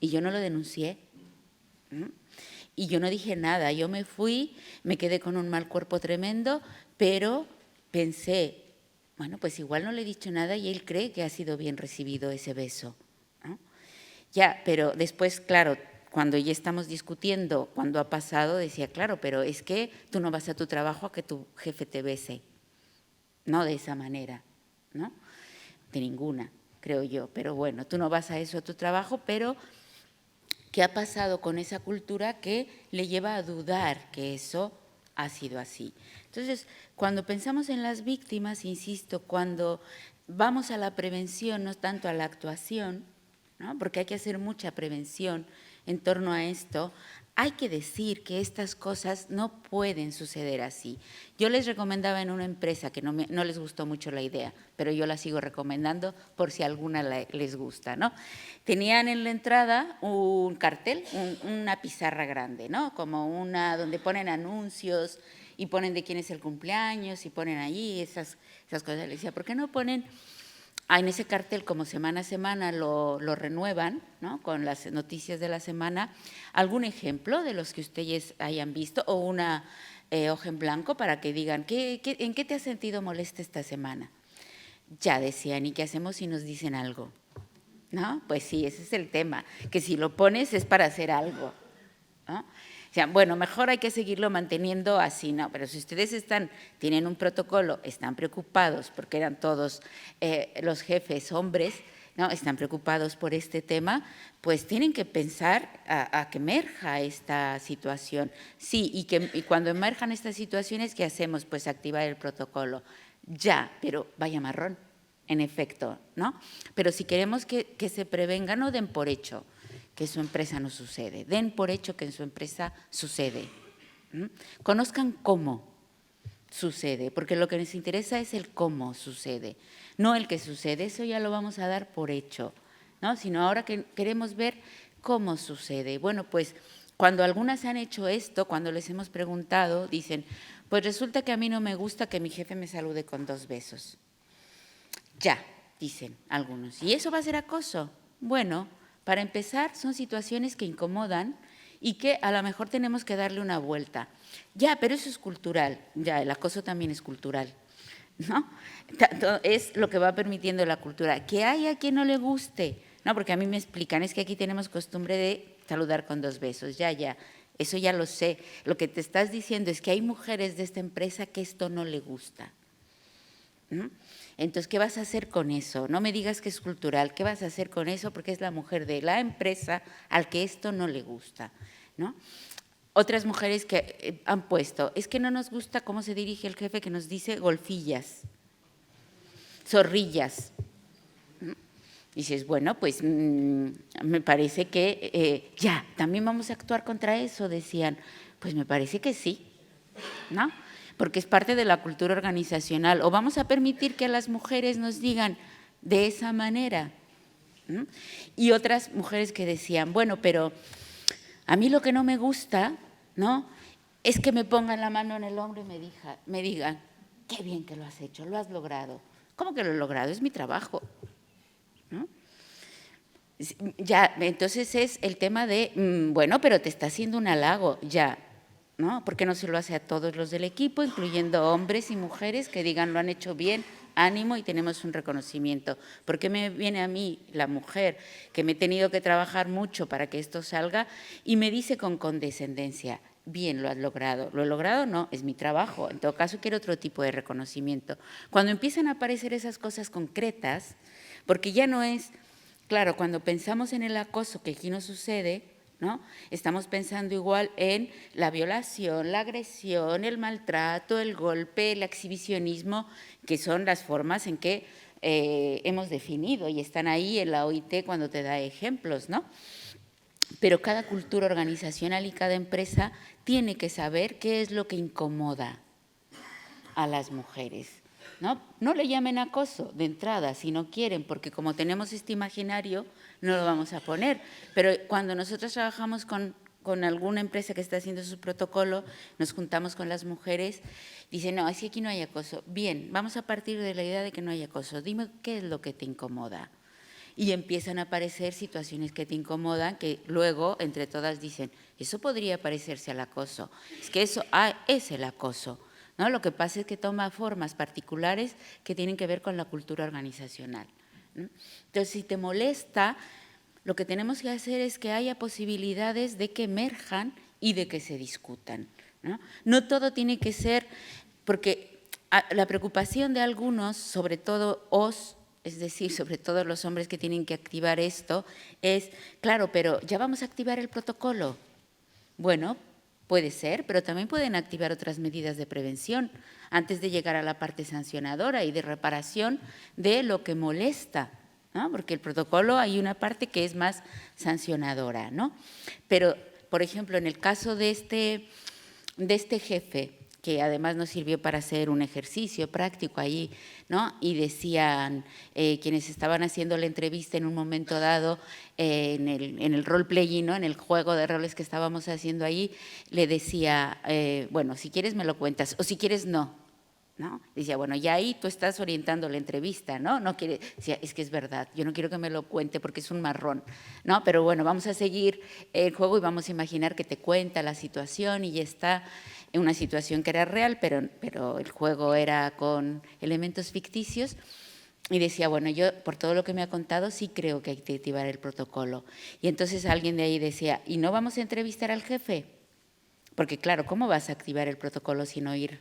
Y yo no lo denuncié. Y yo no dije nada, yo me fui, me quedé con un mal cuerpo tremendo, pero pensé, bueno, pues igual no le he dicho nada y él cree que ha sido bien recibido ese beso, ¿no? Ya, pero después, claro, cuando ya estamos discutiendo cuando ha pasado, decía, claro, pero es que tú no vas a tu trabajo a que tu jefe te bese, no de esa manera, ¿no? De ninguna, creo yo, pero bueno, tú no vas a eso a tu trabajo, pero ¿qué ha pasado con esa cultura que le lleva a dudar que eso ha sido así? Entonces, cuando pensamos en las víctimas, insisto, cuando vamos a la prevención, no tanto a la actuación, ¿no? Porque hay que hacer mucha prevención en torno a esto, hay que decir que estas cosas no pueden suceder así. Yo les recomendaba en una empresa que no les gustó mucho la idea, pero yo la sigo recomendando por si alguna les gusta, ¿no? Tenían en la entrada un cartel, una pizarra grande, ¿no? Como una donde ponen anuncios y ponen de quién es el cumpleaños y ponen allí esas cosas. Le decía, ¿por qué no ponen en ese cartel, como semana a semana lo renuevan, ¿no? Con las noticias de la semana, algún ejemplo de los que ustedes hayan visto o una hoja en blanco para que digan, ¿en qué te has sentido molesta esta semana? Ya decían, ¿y qué hacemos si nos dicen algo? ¿No? Pues sí, ese es el tema, que si lo pones es para hacer algo, ¿no? O sea, bueno, mejor hay que seguirlo manteniendo así, ¿no? Pero si ustedes tienen un protocolo, están preocupados, porque eran todos los jefes hombres, ¿no? Están preocupados por este tema, pues tienen que pensar a que emerja esta situación. Sí, y cuando emerjan estas situaciones, ¿qué hacemos? Pues activar el protocolo. Ya, pero vaya marrón, en efecto, ¿no? Pero si queremos que se prevenga, no den por hecho que en su empresa no sucede, den por hecho que en su empresa sucede. Conozcan cómo sucede, porque lo que nos interesa es el cómo sucede, no el que sucede, eso ya lo vamos a dar por hecho, ¿no? Sino ahora que queremos ver cómo sucede. Bueno, pues cuando algunas han hecho esto, cuando les hemos preguntado, dicen, pues resulta que a mí no me gusta que mi jefe me salude con 2 besos. Ya, dicen algunos. ¿Y eso va a ser acoso? Bueno, para empezar, son situaciones que incomodan y que a lo mejor tenemos que darle una vuelta. Ya, pero eso es cultural. Ya, el acoso también es cultural, ¿no? Es lo que va permitiendo la cultura. Que haya quien no le guste, ¿no? Porque a mí me explican, es que aquí tenemos costumbre de saludar con 2 besos, ya, eso ya lo sé. Lo que te estás diciendo es que hay mujeres de esta empresa que esto no le gusta. ¿Mm? Entonces, ¿qué vas a hacer con eso? No me digas que es cultural, ¿qué vas a hacer con eso? Porque es la mujer de la empresa al que esto no le gusta, ¿no? Otras mujeres que han puesto, es que no nos gusta cómo se dirige el jefe que nos dice golfillas, zorrillas. Dices, bueno, pues me parece que ya, también vamos a actuar contra eso, decían. Pues me parece que sí, ¿no? Porque es parte de la cultura organizacional. O vamos a permitir que a las mujeres nos digan de esa manera. ¿No? Y otras mujeres que decían, bueno, pero a mí lo que no me gusta, ¿no?, es que me pongan la mano en el hombro y me digan, qué bien que lo has hecho, lo has logrado. ¿Cómo que lo he logrado? Es mi trabajo, ¿no? Ya, entonces es el tema de, bueno, pero te está haciendo un halago, ya, ¿no? ¿Por qué no se lo hace a todos los del equipo, incluyendo hombres y mujeres que digan lo han hecho bien, ánimo y tenemos un reconocimiento? ¿Por qué me viene a mí, la mujer, que me he tenido que trabajar mucho para que esto salga y me dice con condescendencia, bien, lo has logrado? ¿Lo he logrado? No, es mi trabajo. En todo caso, quiero otro tipo de reconocimiento. Cuando empiezan a aparecer esas cosas concretas, porque ya no es… Claro, cuando pensamos en el acoso, que aquí no sucede, ¿no?, estamos pensando igual en la violación, la agresión, el maltrato, el golpe, el exhibicionismo, que son las formas en que hemos definido y están ahí en la OIT cuando te da ejemplos, ¿no? Pero cada cultura organizacional y cada empresa tiene que saber qué es lo que incomoda a las mujeres. No le llamen acoso de entrada si no quieren, porque como tenemos este imaginario, no lo vamos a poner. Pero cuando nosotros trabajamos con alguna empresa que está haciendo su protocolo, nos juntamos con las mujeres, dicen, no, es que aquí no hay acoso. Bien, vamos a partir de la idea de que no hay acoso. Dime qué es lo que te incomoda. Y empiezan a aparecer situaciones que te incomodan, que luego entre todas dicen, eso podría parecerse al acoso. Es que eso es el acoso, ¿no? Lo que pasa es que toma formas particulares que tienen que ver con la cultura organizacional, ¿no? Entonces, si te molesta, lo que tenemos que hacer es que haya posibilidades de que emerjan y de que se discutan, ¿no? No todo tiene que ser, porque la preocupación de algunos, sobre todo es decir, sobre todo los hombres que tienen que activar esto, es, claro, pero ya vamos a activar el protocolo. Bueno, puede ser, pero también pueden activar otras medidas de prevención antes de llegar a la parte sancionadora y de reparación de lo que molesta, ¿no? Porque el protocolo hay una parte que es más sancionadora, ¿no? Pero, por ejemplo, en el caso de este jefe, que además nos sirvió para hacer un ejercicio práctico allí, ¿no? Y decían quienes estaban haciendo la entrevista en un momento dado en el role-playing, ¿no?, en el juego de roles que estábamos haciendo allí, le decía, bueno, si quieres me lo cuentas, o si quieres no, ¿no? Decía, bueno, ya ahí tú estás orientando la entrevista, ¿no? No quiere, decía, es que es verdad, yo no quiero que me lo cuente porque es un marrón, ¿no? Pero bueno, vamos a seguir el juego y vamos a imaginar que te cuenta la situación y ya está en una situación que era real, pero el juego era con elementos ficticios. Y decía, bueno, yo por todo lo que me ha contado sí creo que hay que activar el protocolo. Y entonces alguien de ahí decía, ¿y no vamos a entrevistar al jefe? Porque claro, ¿cómo vas a activar el protocolo sin oír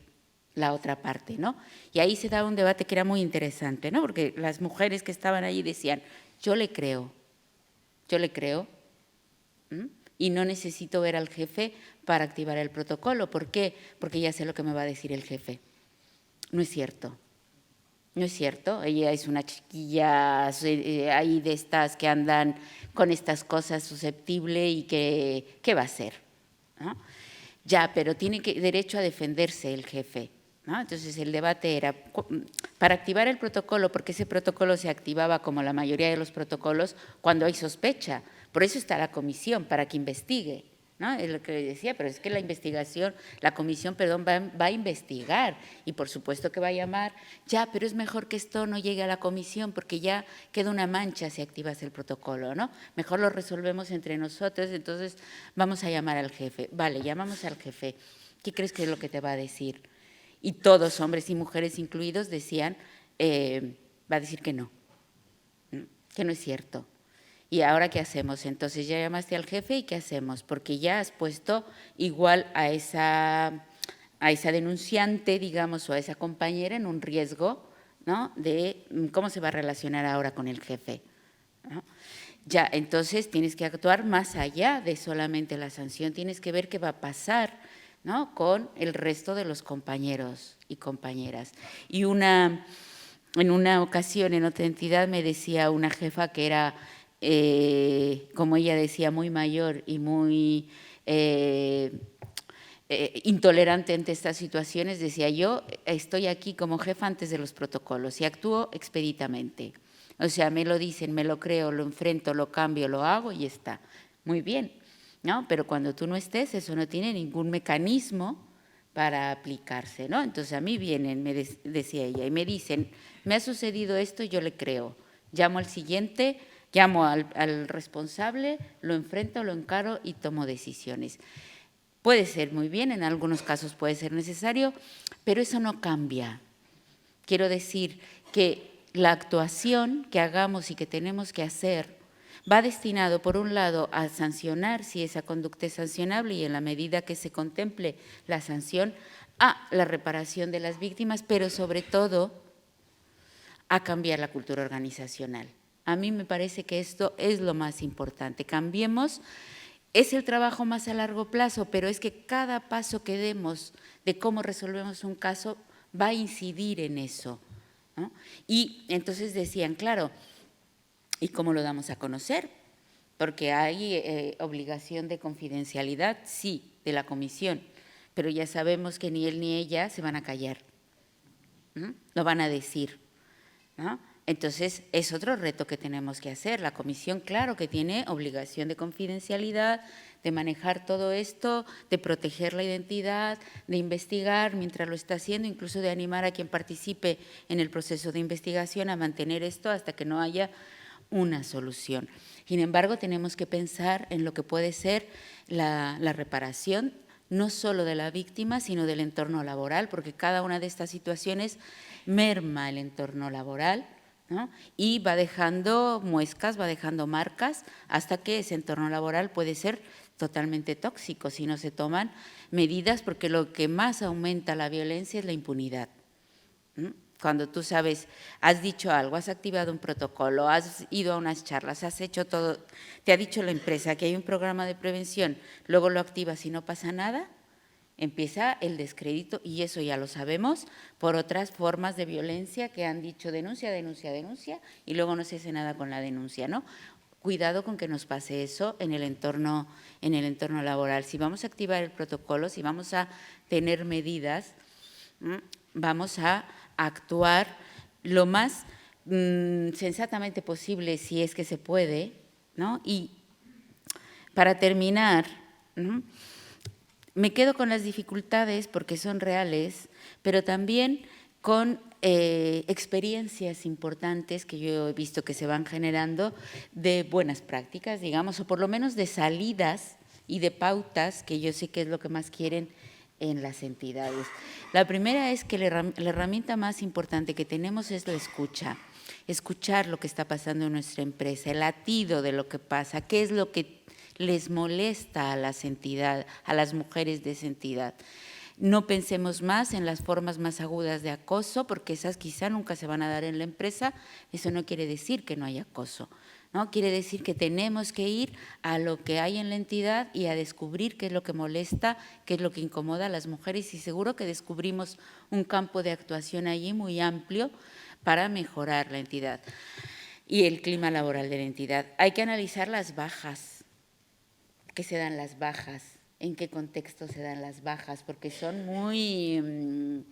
la otra parte, ¿no? Y ahí se daba un debate que era muy interesante, ¿no? Porque las mujeres que estaban allí decían, yo le creo, y no necesito ver al jefe para activar el protocolo. ¿Por qué? Porque ya sé lo que me va a decir el jefe. No es cierto. No es cierto, ella es una chiquilla ahí de estas que andan con estas cosas susceptible y que, ¿qué va a hacer? ¿No? Ya, pero tiene derecho a defenderse el jefe, ¿no? Entonces el debate era, para activar el protocolo, porque ese protocolo se activaba como la mayoría de los protocolos cuando hay sospecha, por eso está la comisión, para que investigue, ¿no? Es lo que decía, pero es que la investigación, la comisión, perdón, va a investigar y por supuesto que va a llamar, ya, pero es mejor que esto no llegue a la comisión porque ya queda una mancha si activas el protocolo, ¿no? Mejor lo resolvemos entre nosotros, entonces vamos a llamar al jefe. Vale, llamamos al jefe. ¿Qué crees que es lo que te va a decir? Y todos, hombres y mujeres incluidos, decían, va a decir que no es cierto. ¿Y ahora qué hacemos? Entonces ya llamaste al jefe y ¿qué hacemos? Porque ya has puesto igual a esa denunciante, digamos, o a esa compañera en un riesgo, ¿no?, de cómo se va a relacionar ahora con el jefe, ¿no? Ya, entonces tienes que actuar más allá de solamente la sanción, tienes que ver qué va a pasar, ¿no?, con el resto de los compañeros y compañeras. Y en una ocasión, en otra entidad, me decía una jefa que era, como ella decía, muy mayor y muy intolerante ante estas situaciones, decía: yo estoy aquí como jefa antes de los protocolos y actúo expeditamente. O sea, me lo dicen, me lo creo, lo enfrento, lo cambio, lo hago y está. Muy bien, ¿no? Pero cuando tú no estés, eso no tiene ningún mecanismo para aplicarse, ¿no? Entonces a mí vienen, me decía ella, y me dicen: me ha sucedido esto, yo le creo. Llamo al siguiente, llamo al responsable, lo enfrento, lo encaro y tomo decisiones. Puede ser muy bien, en algunos casos puede ser necesario, pero eso no cambia. Quiero decir que la actuación que hagamos y que tenemos que hacer va destinado, por un lado, a sancionar si esa conducta es sancionable y en la medida que se contemple la sanción, a la reparación de las víctimas, pero sobre todo a cambiar la cultura organizacional. A mí me parece que esto es lo más importante. Cambiemos. Es el trabajo más a largo plazo, pero es que cada paso que demos de cómo resolvemos un caso va a incidir en eso, ¿no? Y entonces decían, claro, ¿y cómo lo damos a conocer? Porque hay obligación de confidencialidad, sí, de la comisión, pero ya sabemos que ni él ni ella se van a callar, ¿no? Lo van a decir, ¿no? Entonces, es otro reto que tenemos que hacer. La comisión, claro, que tiene obligación de confidencialidad, de manejar todo esto, de proteger la identidad, de investigar mientras lo está haciendo, incluso de animar a quien participe en el proceso de investigación a mantener esto hasta que no haya una solución. Sin embargo, tenemos que pensar en lo que puede ser la reparación, no solo de la víctima, sino del entorno laboral, porque cada una de estas situaciones merma el entorno laboral, ¿no? Y va dejando muescas, va dejando marcas, hasta que ese entorno laboral puede ser totalmente tóxico si no se toman medidas, porque lo que más aumenta la violencia es la impunidad. Cuando tú sabes, has dicho algo, has activado un protocolo, has ido a unas charlas, has hecho todo, te ha dicho la empresa que hay un programa de prevención, luego lo activas y no pasa nada, empieza el descrédito, y eso ya lo sabemos por otras formas de violencia que han dicho denuncia, denuncia, denuncia, y luego no se hace nada con la denuncia, ¿no? Cuidado con que nos pase eso en el entorno laboral. Si vamos a activar el protocolo, si vamos a tener medidas, vamos a actuar lo más sensatamente posible, si es que se puede, ¿no? Y para terminar, ¿no?, me quedo con las dificultades porque son reales, pero también con experiencias importantes que yo he visto que se van generando de buenas prácticas, digamos, o por lo menos de salidas y de pautas, que yo sé que es lo que más quieren en las entidades. La primera es que la herramienta más importante que tenemos es la escucha. Escuchar lo que está pasando en nuestra empresa, el latido de lo que pasa, qué es lo que les molesta a las entidades, a las mujeres de esa entidad. No pensemos más en las formas más agudas de acoso, porque esas quizá nunca se van a dar en la empresa. Eso no quiere decir que no haya acoso, ¿no? Quiere decir que tenemos que ir a lo que hay en la entidad y a descubrir qué es lo que molesta, qué es lo que incomoda a las mujeres, y seguro que descubrimos un campo de actuación allí muy amplio para mejorar la entidad y el clima laboral de la entidad. Hay que analizar las bajas. ¿Qué se dan las bajas? ¿En qué contexto se dan las bajas? Porque son muy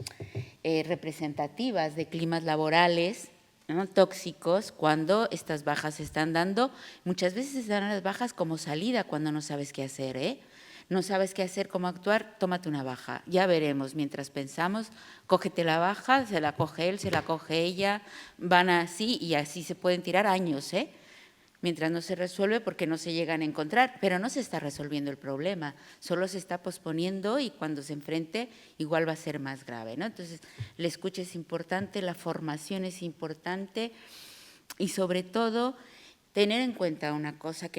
representativas de climas laborales, ¿no?, tóxicos, cuando estas bajas se están dando. Muchas veces se dan las bajas como salida cuando no sabes qué hacer, ¿eh? No sabes qué hacer, cómo actuar, tómate una baja. Ya veremos, mientras pensamos, cógete la baja, se la coge él, se la coge ella, van así y así se pueden tirar años, ¿eh? Mientras no se resuelve, porque no se llegan a encontrar, pero no se está resolviendo el problema, solo se está posponiendo, y cuando se enfrente igual va a ser más grave, ¿no? Entonces, la escucha es importante, la formación es importante, y sobre todo tener en cuenta una cosa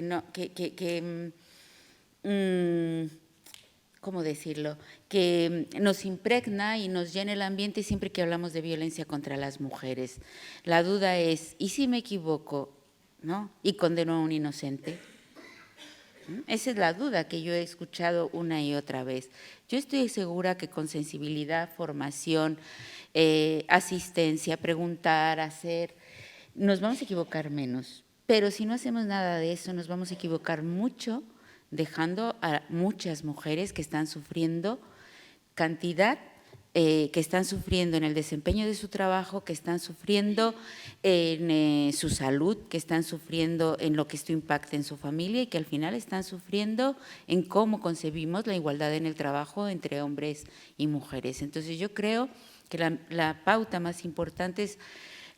¿cómo decirlo?, que nos impregna y nos llena el ambiente siempre que hablamos de violencia contra las mujeres. La duda es, ¿y si me equivoco, ¿no?, y condeno a un inocente? Esa es la duda que yo he escuchado una y otra vez. Yo estoy segura que con sensibilidad, formación, asistencia, preguntar, hacer, nos vamos a equivocar menos. Pero si no hacemos nada de eso, nos vamos a equivocar mucho, dejando a muchas mujeres que están sufriendo cantidad, que están sufriendo en el desempeño de su trabajo, que están sufriendo en su salud, que están sufriendo en lo que esto impacta en su familia y que al final están sufriendo en cómo concebimos la igualdad en el trabajo entre hombres y mujeres. Entonces yo creo que la pauta más importante es: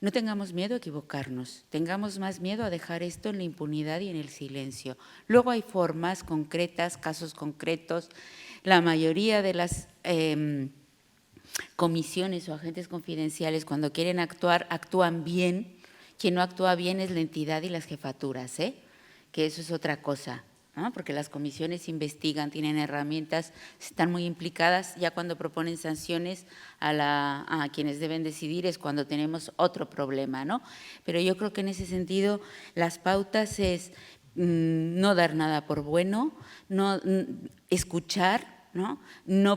no tengamos miedo a equivocarnos, tengamos más miedo a dejar esto en la impunidad y en el silencio. Luego hay formas concretas, casos concretos. La mayoría de las comisiones o agentes confidenciales, cuando quieren actuar, actúan bien. Quien no actúa bien es la entidad y las jefaturas, que eso es otra cosa, ¿no? Porque las comisiones investigan, tienen herramientas, están muy implicadas. Ya cuando proponen sanciones a quienes deben decidir es cuando tenemos otro problema, ¿no? Pero yo creo que en ese sentido las pautas es no dar nada por bueno, no escuchar, ¿no?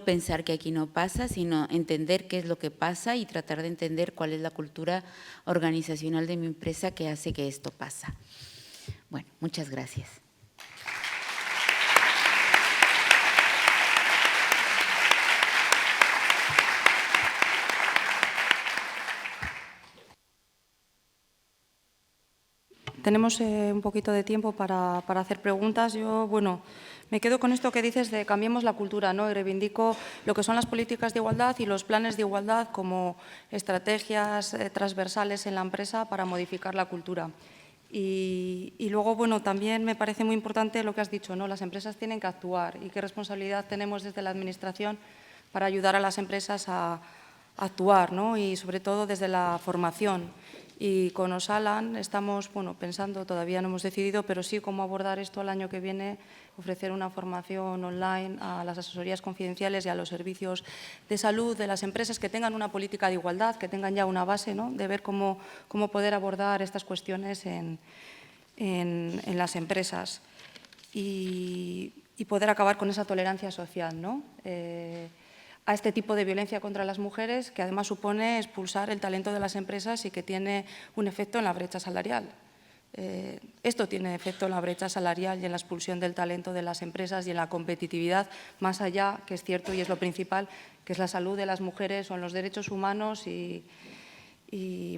Pensar que aquí no pasa, sino entender qué es lo que pasa y tratar de entender cuál es la cultura organizacional de mi empresa que hace que esto pasa. Bueno, muchas gracias. Tenemos un poquito de tiempo para hacer preguntas. Yo, bueno, me quedo con esto que dices de cambiemos la cultura, ¿no? Y reivindico lo que son las políticas de igualdad y los planes de igualdad como estrategias transversales en la empresa para modificar la cultura. Y luego, bueno, también me parece muy importante lo que has dicho, ¿no? Las empresas tienen que actuar y qué responsabilidad tenemos desde la Administración para ayudar a las empresas a actuar, ¿no? Y sobre todo desde la formación. Y con Osalan estamos pensando, todavía no hemos decidido, pero sí cómo abordar esto el año que viene, ofrecer una formación online a las asesorías confidenciales y a los servicios de salud de las empresas que tengan una política de igualdad, que tengan ya una base, ¿no?, de ver cómo poder abordar estas cuestiones en las empresas y poder acabar con esa tolerancia social, ¿no?, a este tipo de violencia contra las mujeres, que además supone expulsar el talento de las empresas y que tiene un efecto en la brecha salarial. Esto tiene efecto en la brecha salarial y en la expulsión del talento de las empresas y en la competitividad, más allá, que es cierto y es lo principal, que es la salud de las mujeres, son los derechos humanos y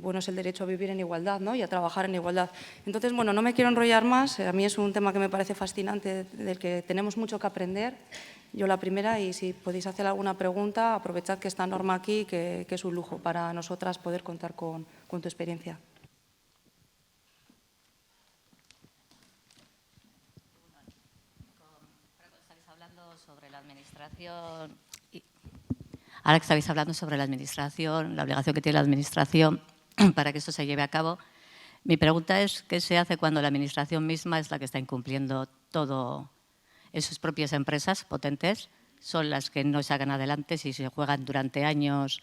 bueno, es el derecho a vivir en igualdad, ¿no?, y a trabajar en igualdad. Entonces, bueno, no me quiero enrollar más. A mí es un tema que me parece fascinante, del que tenemos mucho que aprender. Yo la primera, y si podéis hacer alguna pregunta, aprovechad que está Norma aquí, que es un lujo para nosotras poder contar con tu experiencia. Ahora que estáis hablando sobre la Administración, la obligación que tiene la Administración para que esto se lleve a cabo, mi pregunta es: ¿qué se hace cuando la Administración misma es la que está incumpliendo todo en sus propias empresas potentes? Son las que no sacan adelante si se juegan durante años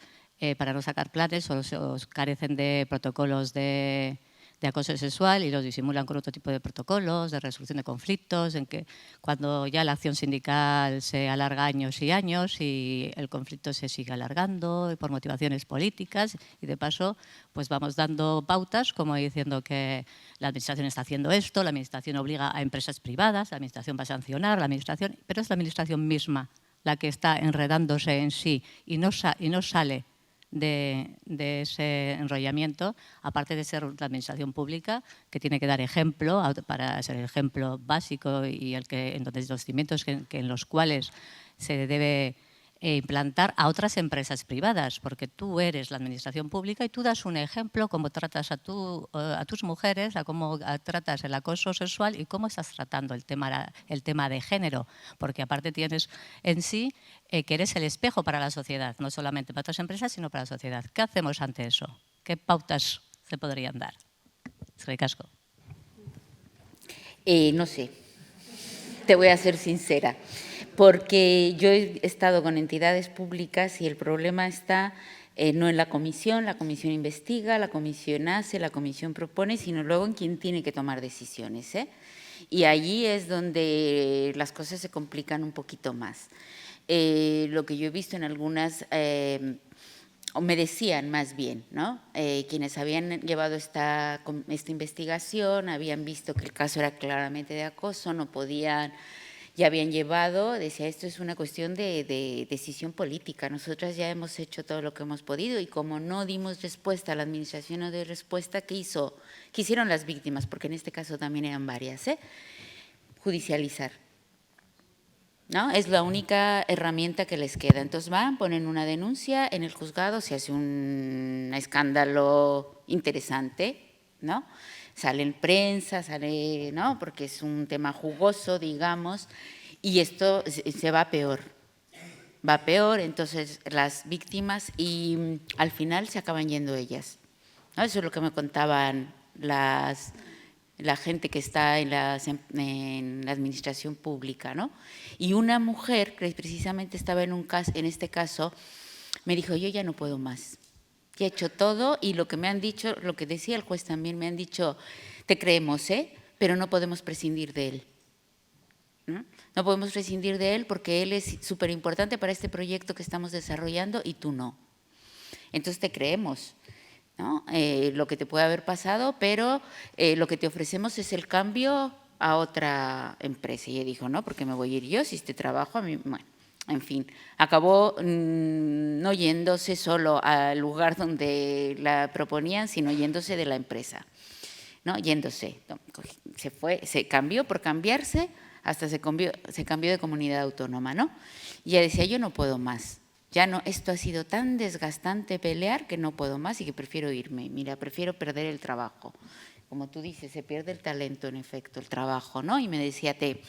para no sacar planes o carecen de protocolos de acoso sexual y los disimulan con otro tipo de protocolos de resolución de conflictos, en que cuando ya la acción sindical se alarga años y años y el conflicto se sigue alargando por motivaciones políticas y de paso pues vamos dando pautas como diciendo que la Administración está haciendo esto, la Administración obliga a empresas privadas, la Administración va a sancionar, pero es la Administración misma la que está enredándose en sí y no sale de ese enrollamiento, aparte de ser la Administración pública, que tiene que dar ejemplo para ser el ejemplo básico y en donde los cimientos en los cuales se debe implantar a otras empresas privadas, porque tú eres la Administración pública y tú das un ejemplo cómo tratas a tus mujeres, a cómo tratas el acoso sexual y cómo estás tratando el tema de género, porque aparte tienes en sí que eres el espejo para la sociedad, no solamente para otras empresas, sino para la sociedad. ¿Qué hacemos ante eso? ¿Qué pautas se podrían dar? Eskerrik asko. No sé, te voy a ser sincera, porque yo he estado con entidades públicas y el problema está no en la comisión investiga, la comisión hace, la comisión propone, sino luego en quien tiene que tomar decisiones, ¿eh? Y allí es donde las cosas se complican un poquito más. Lo que yo he visto en algunas, o me decían más bien, ¿no? Quienes habían llevado esta investigación, habían visto que el caso era claramente de acoso, no podían, ya habían llevado, decía, esto es una cuestión de decisión política, nosotras ya hemos hecho todo lo que hemos podido y como no dimos respuesta, la administración no dio respuesta, ¿qué hicieron las víctimas? Porque en este caso también eran varias, judicializar, ¿no? Es la única herramienta que les queda. Entonces van, ponen una denuncia en el juzgado, se hace un escándalo interesante, ¿no? Sale en prensa, sale, ¿no? Porque es un tema jugoso, digamos, y esto se va peor. Va peor, entonces las víctimas y al final se acaban yendo ellas, ¿no? Eso es lo que me contaban la gente que está en la administración pública, ¿no? Y una mujer que precisamente estaba en este caso, me dijo, yo ya no puedo más. Ya he hecho todo y lo que me han dicho, lo que decía el juez también, me han dicho, te creemos, pero no podemos prescindir de él. No podemos prescindir de él porque él es súper importante para este proyecto que estamos desarrollando y tú no. Entonces te creemos, ¿no? Lo que te puede haber pasado, pero lo que te ofrecemos es el cambio a otra empresa. Y ella dijo, no, porque me voy a ir yo, si este trabajo a mí, bueno, en fin, acabó no yéndose solo al lugar donde la proponían, sino yéndose de la empresa, ¿no? Yéndose, se fue, se cambió por cambiarse, hasta se cambió de comunidad autónoma, ¿no? Y ella decía, yo no puedo más. Ya no, esto ha sido tan desgastante pelear que no puedo más y que prefiero irme. Mira, prefiero perder el trabajo. Como tú dices, se pierde el talento, en efecto, el trabajo, ¿no? Y me decía, te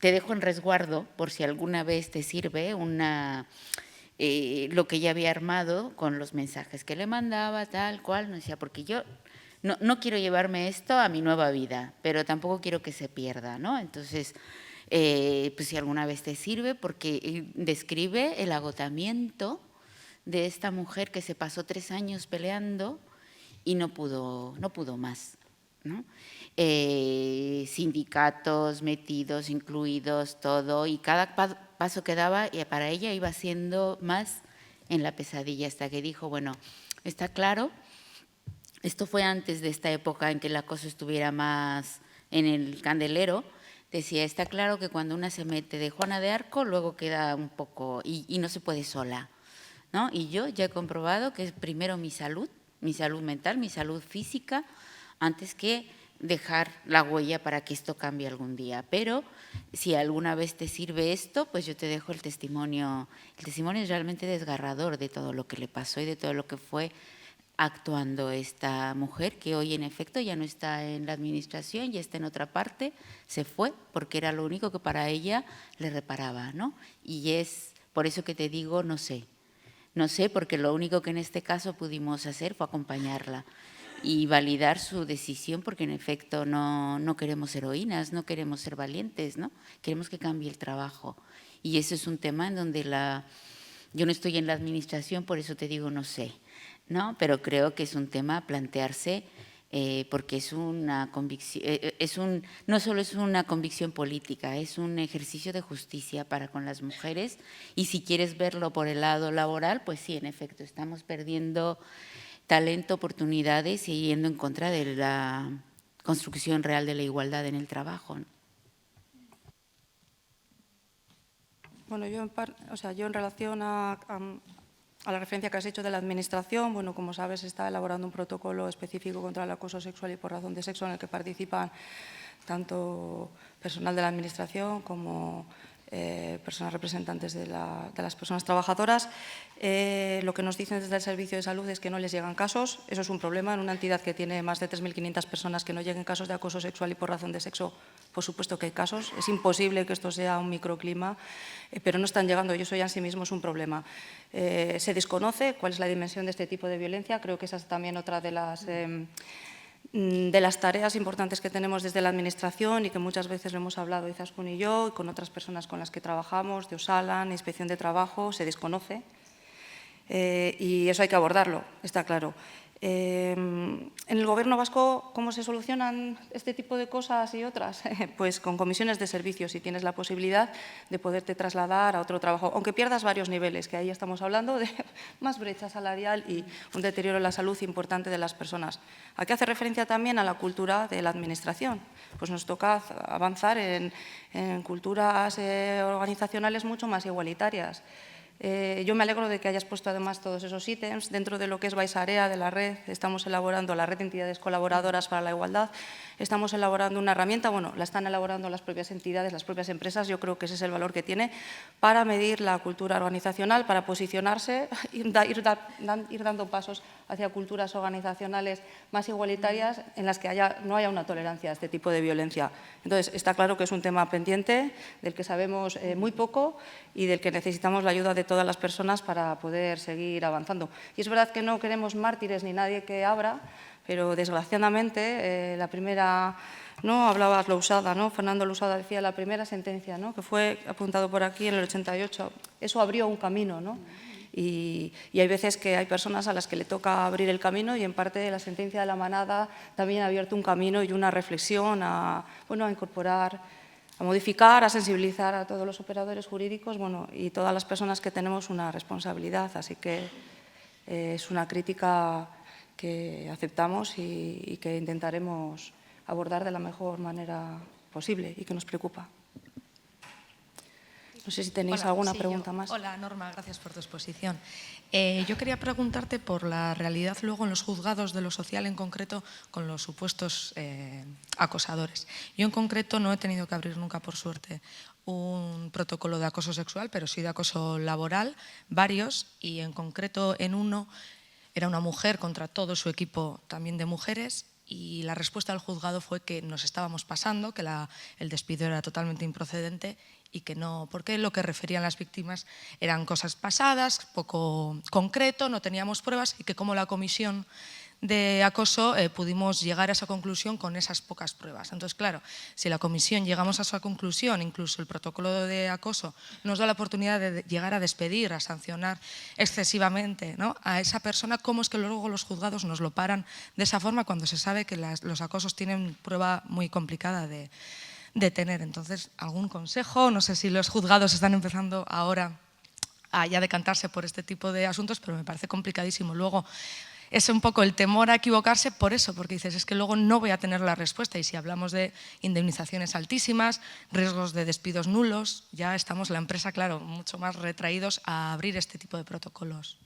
dejo en resguardo por si alguna vez te sirve lo que ella había armado con los mensajes que le mandaba, tal cual. Me decía, porque yo no quiero llevarme esto a mi nueva vida, pero tampoco quiero que se pierda, ¿no? Entonces, pues si alguna vez te sirve, porque describe el agotamiento de esta mujer que se pasó 3 años peleando y no pudo más, ¿no? Sindicatos metidos, incluidos, todo, y cada paso que daba para ella iba siendo más en la pesadilla, hasta que dijo, bueno, está claro, esto fue antes de esta época en que el acoso estuviera más en el candelero. Decía, está claro que cuando una se mete de Juana de Arco, luego queda un poco, y no se puede sola, ¿no? Y yo ya he comprobado que es primero mi salud mental, mi salud física, antes que dejar la huella para que esto cambie algún día. Pero si alguna vez te sirve esto, pues yo te dejo el testimonio. El testimonio es realmente desgarrador de todo lo que le pasó y de todo lo que fue actuando esta mujer, que hoy en efecto ya no está en la administración, ya está en otra parte, se fue porque era lo único que para ella le reparaba, ¿no? Y es por eso que te digo, no sé, porque lo único que en este caso pudimos hacer fue acompañarla y validar su decisión, porque en efecto no queremos heroínas, no queremos ser valientes, ¿no? Queremos que cambie el trabajo. Y eso es un tema en donde yo no estoy en la administración, por eso te digo, no sé, ¿no? Pero creo que es un tema a plantearse porque es una convicción, no solo es una convicción política, es un ejercicio de justicia para con las mujeres. Y si quieres verlo por el lado laboral, pues sí, en efecto, estamos perdiendo talento, oportunidades y yendo en contra de la construcción real de la igualdad en el trabajo, ¿no? Bueno, yo en relación a la referencia que has hecho de la Administración, bueno, como sabes, se está elaborando un protocolo específico contra el acoso sexual y por razón de sexo en el que participan tanto personal de la Administración como personas representantes de las personas trabajadoras. Lo que nos dicen desde el Servicio de Salud es que no les llegan casos. Eso es un problema en una entidad que tiene más de 3.500 personas, que no lleguen casos de acoso sexual y por razón de sexo. Por supuesto que hay casos. Es imposible que esto sea un microclima, pero no están llegando y eso ya en sí mismo es un problema. Se desconoce cuál es la dimensión de este tipo de violencia. Creo que esa es también otra de de las tareas importantes que tenemos desde la Administración y que muchas veces lo hemos hablado Izaskun y yo, y con otras personas con las que trabajamos, de Osalan, Inspección de Trabajo, se desconoce. Y eso hay que abordarlo, está claro. En el Gobierno vasco, ¿cómo se solucionan este tipo de cosas y otras? Pues con comisiones de servicios, si tienes la posibilidad de poderte trasladar a otro trabajo, aunque pierdas varios niveles, que ahí estamos hablando de más brecha salarial y un deterioro en la salud importante de las personas. Aquí hace referencia también a la cultura de la Administración. Pues nos toca avanzar en culturas organizacionales mucho más igualitarias. Yo me alegro de que hayas puesto además todos esos ítems. Dentro de lo que es Baisarea, de la red, estamos elaborando la red de entidades colaboradoras para la igualdad. Estamos elaborando una herramienta, bueno, la están elaborando las propias entidades, las propias empresas. Yo creo que ese es el valor que tiene para medir la cultura organizacional, para posicionarse, ir dando pasos hacia culturas organizacionales más igualitarias en las que no haya una tolerancia a este tipo de violencia. Entonces, está claro que es un tema pendiente, del que sabemos muy poco y del que necesitamos la ayuda de todas las personas para poder seguir avanzando. Y es verdad que no queremos mártires ni nadie que abra, pero desgraciadamente la primera, ¿no? Hablabas Lousada, ¿no? Fernando Lousada decía la primera sentencia, ¿no? Que fue apuntado por aquí en el 88. Eso abrió un camino, ¿no? Y hay veces que hay personas a las que le toca abrir el camino y en parte la sentencia de la manada también ha abierto un camino y una reflexión a incorporar, a modificar, a sensibilizar a todos los operadores jurídicos y todas las personas que tenemos una responsabilidad. Así que es una crítica que aceptamos y que intentaremos abordar de la mejor manera posible y que nos preocupa. No sé si tenéis alguna pregunta más. Hola, Norma, gracias por tu exposición. Yo quería preguntarte por la realidad luego en los juzgados de lo social, en concreto con los supuestos acosadores. Yo en concreto no he tenido que abrir nunca, por suerte, un protocolo de acoso sexual, pero sí de acoso laboral, varios, y en concreto en uno era una mujer contra todo su equipo también de mujeres, y la respuesta del juzgado fue que nos estábamos pasando, que el despido era totalmente improcedente y que no, porque lo que referían las víctimas eran cosas pasadas, poco concreto, no teníamos pruebas y que como la comisión de acoso pudimos llegar a esa conclusión con esas pocas pruebas. Entonces, claro, si la comisión llegamos a esa conclusión, incluso el protocolo de acoso nos da la oportunidad de llegar a despedir, a sancionar excesivamente, ¿no?, a esa persona, ¿cómo es que luego los juzgados nos lo paran de esa forma cuando se sabe que los acosos tienen prueba muy complicada de tener? Entonces, ¿algún consejo? No sé si los juzgados están empezando ahora a ya decantarse por este tipo de asuntos, pero me parece complicadísimo. Luego, es un poco el temor a equivocarse por eso, porque dices, es que luego no voy a tener la respuesta. Y si hablamos de indemnizaciones altísimas, riesgos de despidos nulos, ya estamos la empresa, claro, mucho más retraídos a abrir este tipo de protocolos.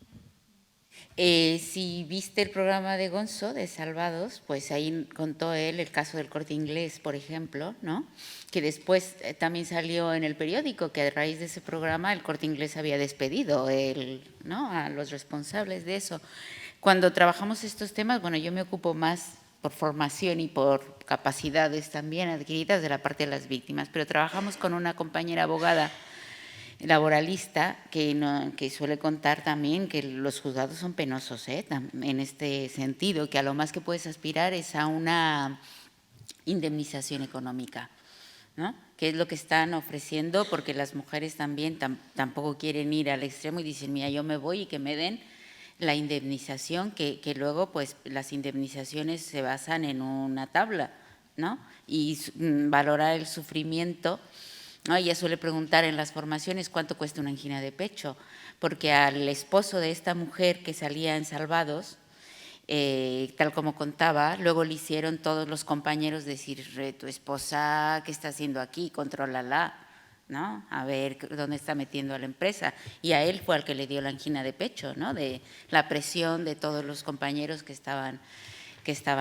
Si viste el programa de Gonzo, de Salvados, pues ahí contó él el caso del Corte Inglés, por ejemplo, ¿no?, que después también salió en el periódico que a raíz de ese programa el Corte Inglés había despedido ¿no?, a los responsables de eso. Cuando trabajamos estos temas, bueno, yo me ocupo más por formación y por capacidades también adquiridas de la parte de las víctimas, pero trabajamos con una compañera abogada laboralista que suele contar también que los juzgados son penosos en este sentido, que a lo más que puedes aspirar es a una indemnización económica, ¿no?, que es lo que están ofreciendo, porque las mujeres también tampoco quieren ir al extremo y dicen, mira, yo me voy y que me den la indemnización, que luego pues las indemnizaciones se basan en una tabla, ¿no?, y valorar el sufrimiento, ¿no? Ella suele preguntar en las formaciones cuánto cuesta una angina de pecho, porque al esposo de esta mujer que salía en Salvados, tal como contaba, luego le hicieron todos los compañeros decir, tu esposa, ¿qué está haciendo aquí? Contrólala, ¿no?, a ver dónde está metiendo a la empresa. Y a él fue al que le dio la angina de pecho, ¿no?, de la presión de todos los compañeros que estaban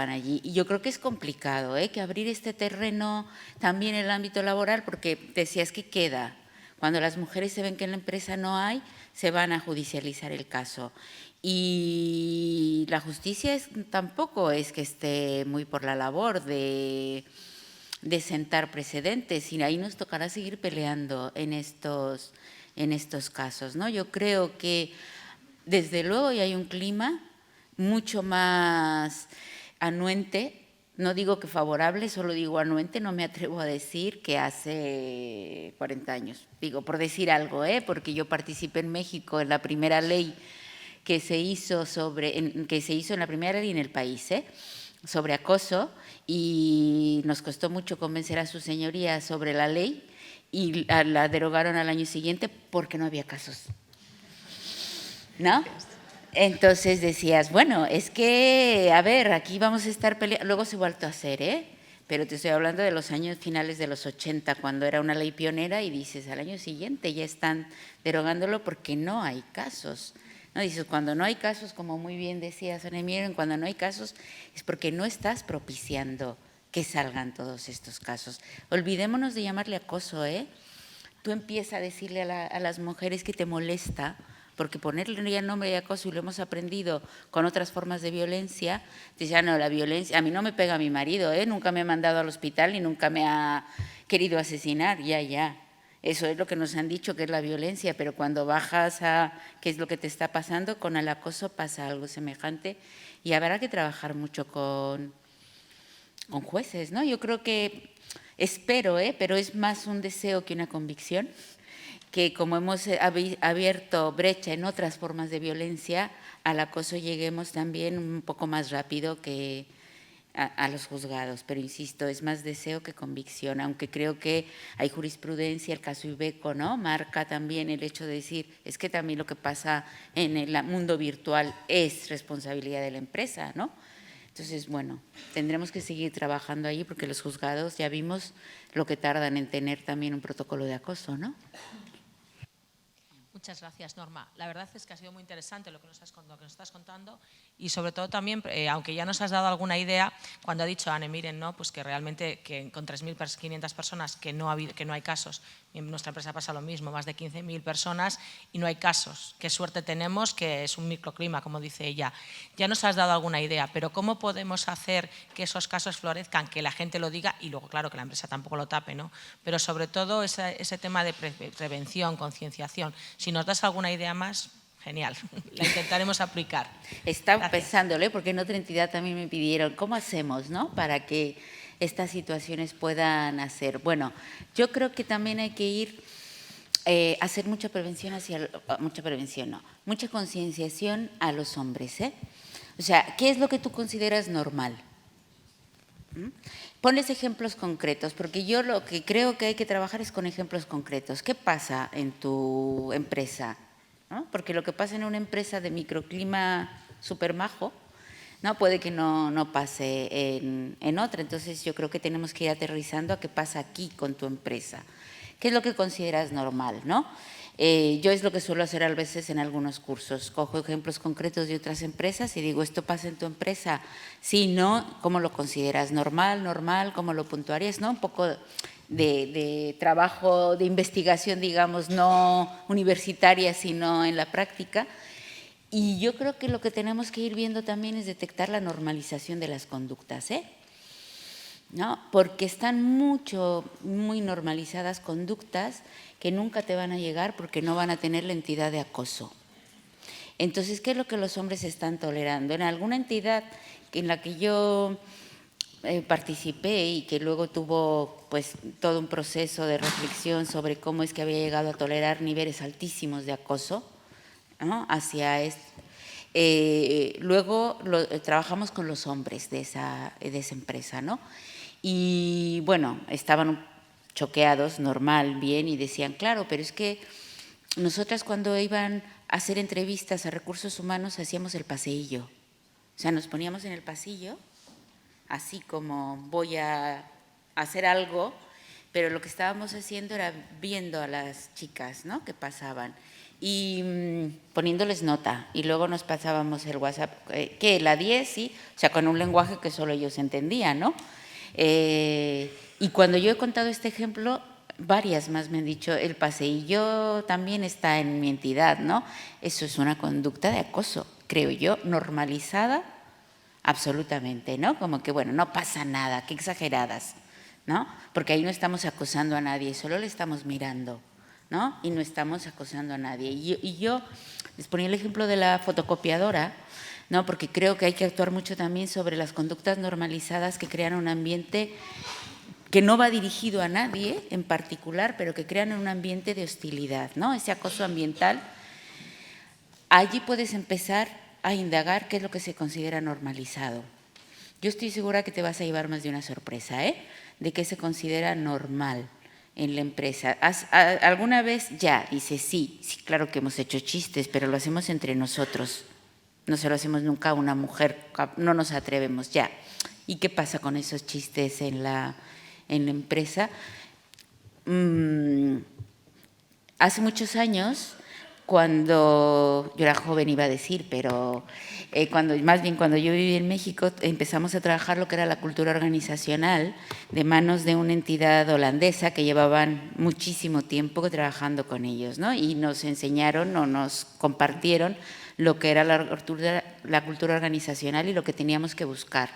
allí. Y yo creo que es complicado, que abrir este terreno también en el ámbito laboral, porque decías que queda. Cuando las mujeres se ven que en la empresa no hay, se van a judicializar el caso. Y la justicia tampoco es que esté muy por la labor de sentar precedentes, y ahí nos tocará seguir peleando en estos casos, ¿no? Yo creo que desde luego ya hay un clima mucho más anuente No digo que favorable, solo digo anuente, no me atrevo a decir que hace 40 años. Digo, por decir algo, porque yo participé en México en la primera ley que se hizo en la primera ley en el país, sobre acoso, y nos costó mucho convencer a su señoría sobre la ley y la derogaron al año siguiente porque no había casos, ¿no? Entonces decías, bueno, es que, a ver, aquí vamos a estar peleando. Luego se ha vuelto a hacer, pero te estoy hablando de los años finales de los 80, cuando era una ley pionera, y dices, al año siguiente ya están derogándolo porque no hay casos. ¿No? Dices, cuando no hay casos, como muy bien decía Sonia Miren, cuando no hay casos es porque no estás propiciando que salgan todos estos casos. Olvidémonos de llamarle acoso, Tú empiezas a decirle a las mujeres que te molesta, porque ponerle ya el nombre de acoso, y lo hemos aprendido con otras formas de violencia, dice, no, la violencia, a mí no me pega mi marido, nunca me ha mandado al hospital ni nunca me ha querido asesinar, ya. Eso es lo que nos han dicho que es la violencia, pero cuando bajas a qué es lo que te está pasando, con el acoso pasa algo semejante y habrá que trabajar mucho con jueces, ¿no? Yo creo que, espero, pero es más un deseo que una convicción, que como hemos abierto brecha en otras formas de violencia, al acoso lleguemos también un poco más rápido que a los juzgados, pero insisto, es más deseo que convicción, aunque creo que hay jurisprudencia, el caso Ibeco, ¿no? Marca también el hecho de decir, es que también lo que pasa en el mundo virtual es responsabilidad de la empresa, ¿no? Entonces, bueno, tendremos que seguir trabajando ahí porque los juzgados ya vimos lo que tardan en tener también un protocolo de acoso, ¿no? Muchas gracias, Norma. La verdad es que ha sido muy interesante lo que nos estás contando y sobre todo también, aunque ya nos has dado alguna idea, cuando ha dicho Anne Miren, ¿no? Pues que realmente que con 3.500 personas que no hay casos, en nuestra empresa pasa lo mismo, más de 15.000 personas y no hay casos. Qué suerte tenemos, que es un microclima, como dice ella. Ya nos has dado alguna idea, pero ¿cómo podemos hacer que esos casos florezcan, que la gente lo diga y luego, claro, que la empresa tampoco lo tape, ¿no? Pero sobre todo ese tema de prevención, concienciación. Si nos das alguna idea más, genial, la intentaremos aplicar. Estaba pensándole, porque en otra entidad también me pidieron, ¿cómo hacemos, no? Para que estas situaciones puedan hacer. Bueno, yo creo que también hay que ir a hacer mucha prevención mucha concienciación a los hombres, O sea, ¿qué es lo que tú consideras normal? Ponles ejemplos concretos, porque yo lo que creo que hay que trabajar es con ejemplos concretos. ¿Qué pasa en tu empresa? ¿No? Porque lo que pasa en una empresa de microclima súper majo, ¿no? Puede que no pase en otra. Entonces yo creo que tenemos que ir aterrizando a qué pasa aquí con tu empresa. ¿Qué es lo que consideras normal, no? Yo es lo que suelo hacer a veces en algunos cursos. Cojo ejemplos concretos de otras empresas y digo, ¿esto pasa en tu empresa? Sí, no, ¿cómo lo consideras? ¿Normal? ¿Cómo lo puntuarías? ¿No? Un poco de trabajo, de investigación, digamos, no universitaria, sino en la práctica. Y yo creo que lo que tenemos que ir viendo también es detectar la normalización de las conductas, ¿no? Porque están muy normalizadas conductas que nunca te van a llegar porque no van a tener la entidad de acoso. Entonces, ¿qué es lo que los hombres están tolerando? En alguna entidad en la que yo participé y que luego tuvo pues todo un proceso de reflexión sobre cómo es que había llegado a tolerar niveles altísimos de acoso, ¿no? Hacia luego trabajamos con los hombres de esa empresa, ¿no? Y bueno, estaban choqueados, normal, bien, y decían, claro, pero es que nosotras cuando iban a hacer entrevistas a recursos humanos hacíamos el paseillo. O sea, nos poníamos en el pasillo, así como voy a hacer algo, pero lo que estábamos haciendo era viendo a las chicas, ¿no? Que pasaban y poniéndoles nota, y luego nos pasábamos el WhatsApp, ¿qué? La 10, sí, o sea, con un lenguaje que solo ellos entendían, ¿no? Y cuando yo he contado este ejemplo, varias más me han dicho, el paseillo también está en mi entidad, ¿no? Eso es una conducta de acoso, creo yo, normalizada absolutamente, ¿no? Como que, bueno, no pasa nada, qué exageradas, ¿no? Porque ahí no estamos acosando a nadie, solo le estamos mirando, ¿no? Y no estamos acosando a nadie. Y yo les ponía el ejemplo de la fotocopiadora, ¿no? Porque creo que hay que actuar mucho también sobre las conductas normalizadas que crean un ambiente que no va dirigido a nadie en particular, pero que crean un ambiente de hostilidad, ¿no? Ese acoso ambiental. Allí puedes empezar a indagar qué es lo que se considera normalizado. Yo estoy segura que te vas a llevar más de una sorpresa, de qué se considera normal en la empresa. ¿Alguna vez ya? Dices, sí, claro que hemos hecho chistes, pero lo hacemos entre nosotros. No se lo hacemos nunca a una mujer, no nos atrevemos ya. ¿Y qué pasa con esos chistes en la empresa? Hace muchos años, cuando yo era joven iba a decir, pero cuando yo viví en México empezamos a trabajar lo que era la cultura organizacional de manos de una entidad holandesa que llevaban muchísimo tiempo trabajando con ellos, ¿no? Y nos enseñaron o nos compartieron lo que era la cultura organizacional y lo que teníamos que buscar,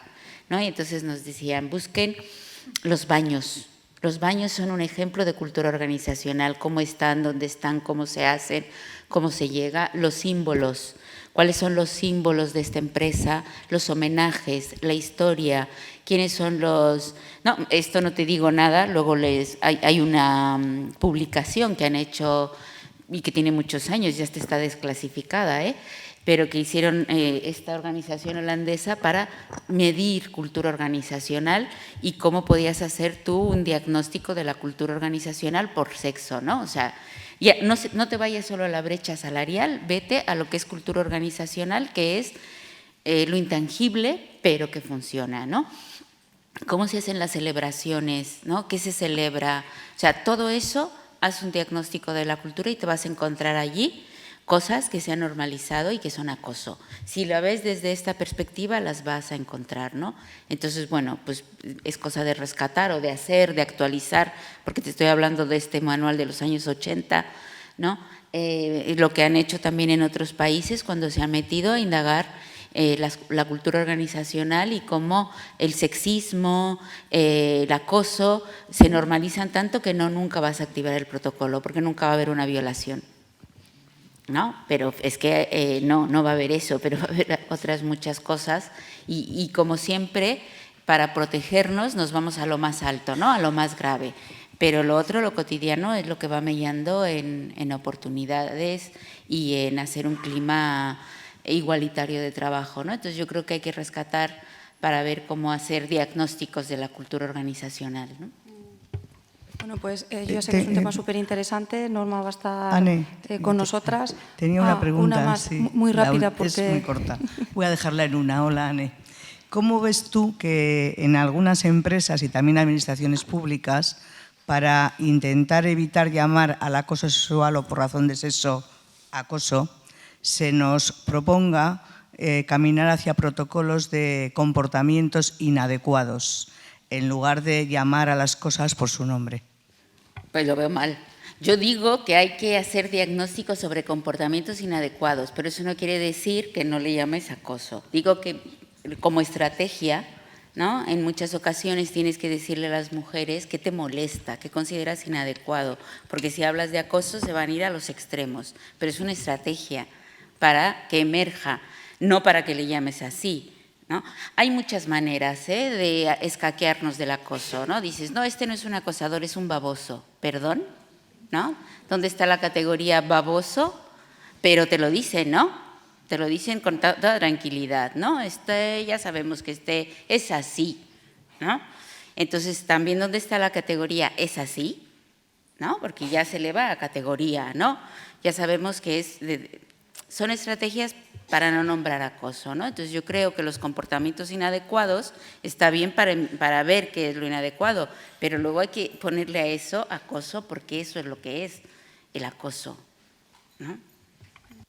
¿no? Y entonces nos decían, busquen los baños. Los baños son un ejemplo de cultura organizacional, cómo están, dónde están, cómo se hacen, cómo se llega, los símbolos, cuáles son los símbolos de esta empresa, los homenajes, la historia, quiénes son los… No, esto no te digo nada, luego hay una publicación que han hecho y que tiene muchos años, ya está desclasificada, pero que hicieron esta organización holandesa para medir cultura organizacional y cómo podías hacer tú un diagnóstico de la cultura organizacional por sexo, ¿no? O sea, ya no te vayas solo a la brecha salarial, vete a lo que es cultura organizacional, que es lo intangible, pero que funciona, ¿no? ¿Cómo se hacen las celebraciones, ¿no? ¿Qué se celebra? O sea, todo eso, haz un diagnóstico de la cultura y te vas a encontrar allí cosas que se han normalizado y que son acoso. Si la ves desde esta perspectiva, las vas a encontrar, ¿no? Entonces, bueno, pues es cosa de rescatar o de hacer, de actualizar, porque te estoy hablando de este manual de los años 80, ¿no? Lo que han hecho también en otros países cuando se han metido a indagar la cultura organizacional y cómo el sexismo, el acoso se normalizan tanto que nunca vas a activar el protocolo, porque nunca va a haber una violación. ¿No? Pero es que no va a haber eso, pero va a haber otras muchas cosas y como siempre, para protegernos nos vamos a lo más alto, ¿no? A lo más grave, pero lo otro, lo cotidiano, es lo que va mellando en oportunidades y en hacer un clima igualitario de trabajo, ¿no? Entonces yo creo que hay que rescatar para ver cómo hacer diagnósticos de la cultura organizacional, ¿no? Bueno, pues yo sé que es un tema súper interesante. Norma va a estar Ane, con nosotras. Tenía una pregunta. Una más, sí, muy rápida porque… Es muy corta. Voy a dejarla en una. Hola, Ane. ¿Cómo ves tú que en algunas empresas y también administraciones públicas, para intentar evitar llamar al acoso sexual o por razón de sexo acoso, se nos proponga caminar hacia protocolos de comportamientos inadecuados, en lugar de llamar a las cosas por su nombre? Pues lo veo mal. Yo digo que hay que hacer diagnósticos sobre comportamientos inadecuados, pero eso no quiere decir que no le llames acoso. Digo que como estrategia, ¿no? En muchas ocasiones tienes que decirle a las mujeres qué te molesta, qué consideras inadecuado, porque si hablas de acoso se van a ir a los extremos, pero es una estrategia para que emerja, no para que le llames así, ¿no? Hay muchas maneras de escaquearnos del acoso, ¿no? Dices, no, este no es un acosador, es un baboso. ¿Perdón? ¿No? ¿Dónde está la categoría baboso? Pero te lo dicen, ¿no? Te lo dicen con toda tranquilidad, ¿no? Ya sabemos que es así, ¿no? Entonces, también, ¿dónde está la categoría es así? ¿No? Porque ya se eleva a categoría, ¿no? Ya sabemos que son estrategias para no nombrar acoso, ¿no? Entonces yo creo que los comportamientos inadecuados está bien para ver qué es lo inadecuado, pero luego hay que ponerle a eso acoso porque eso es lo que es el acoso, ¿no?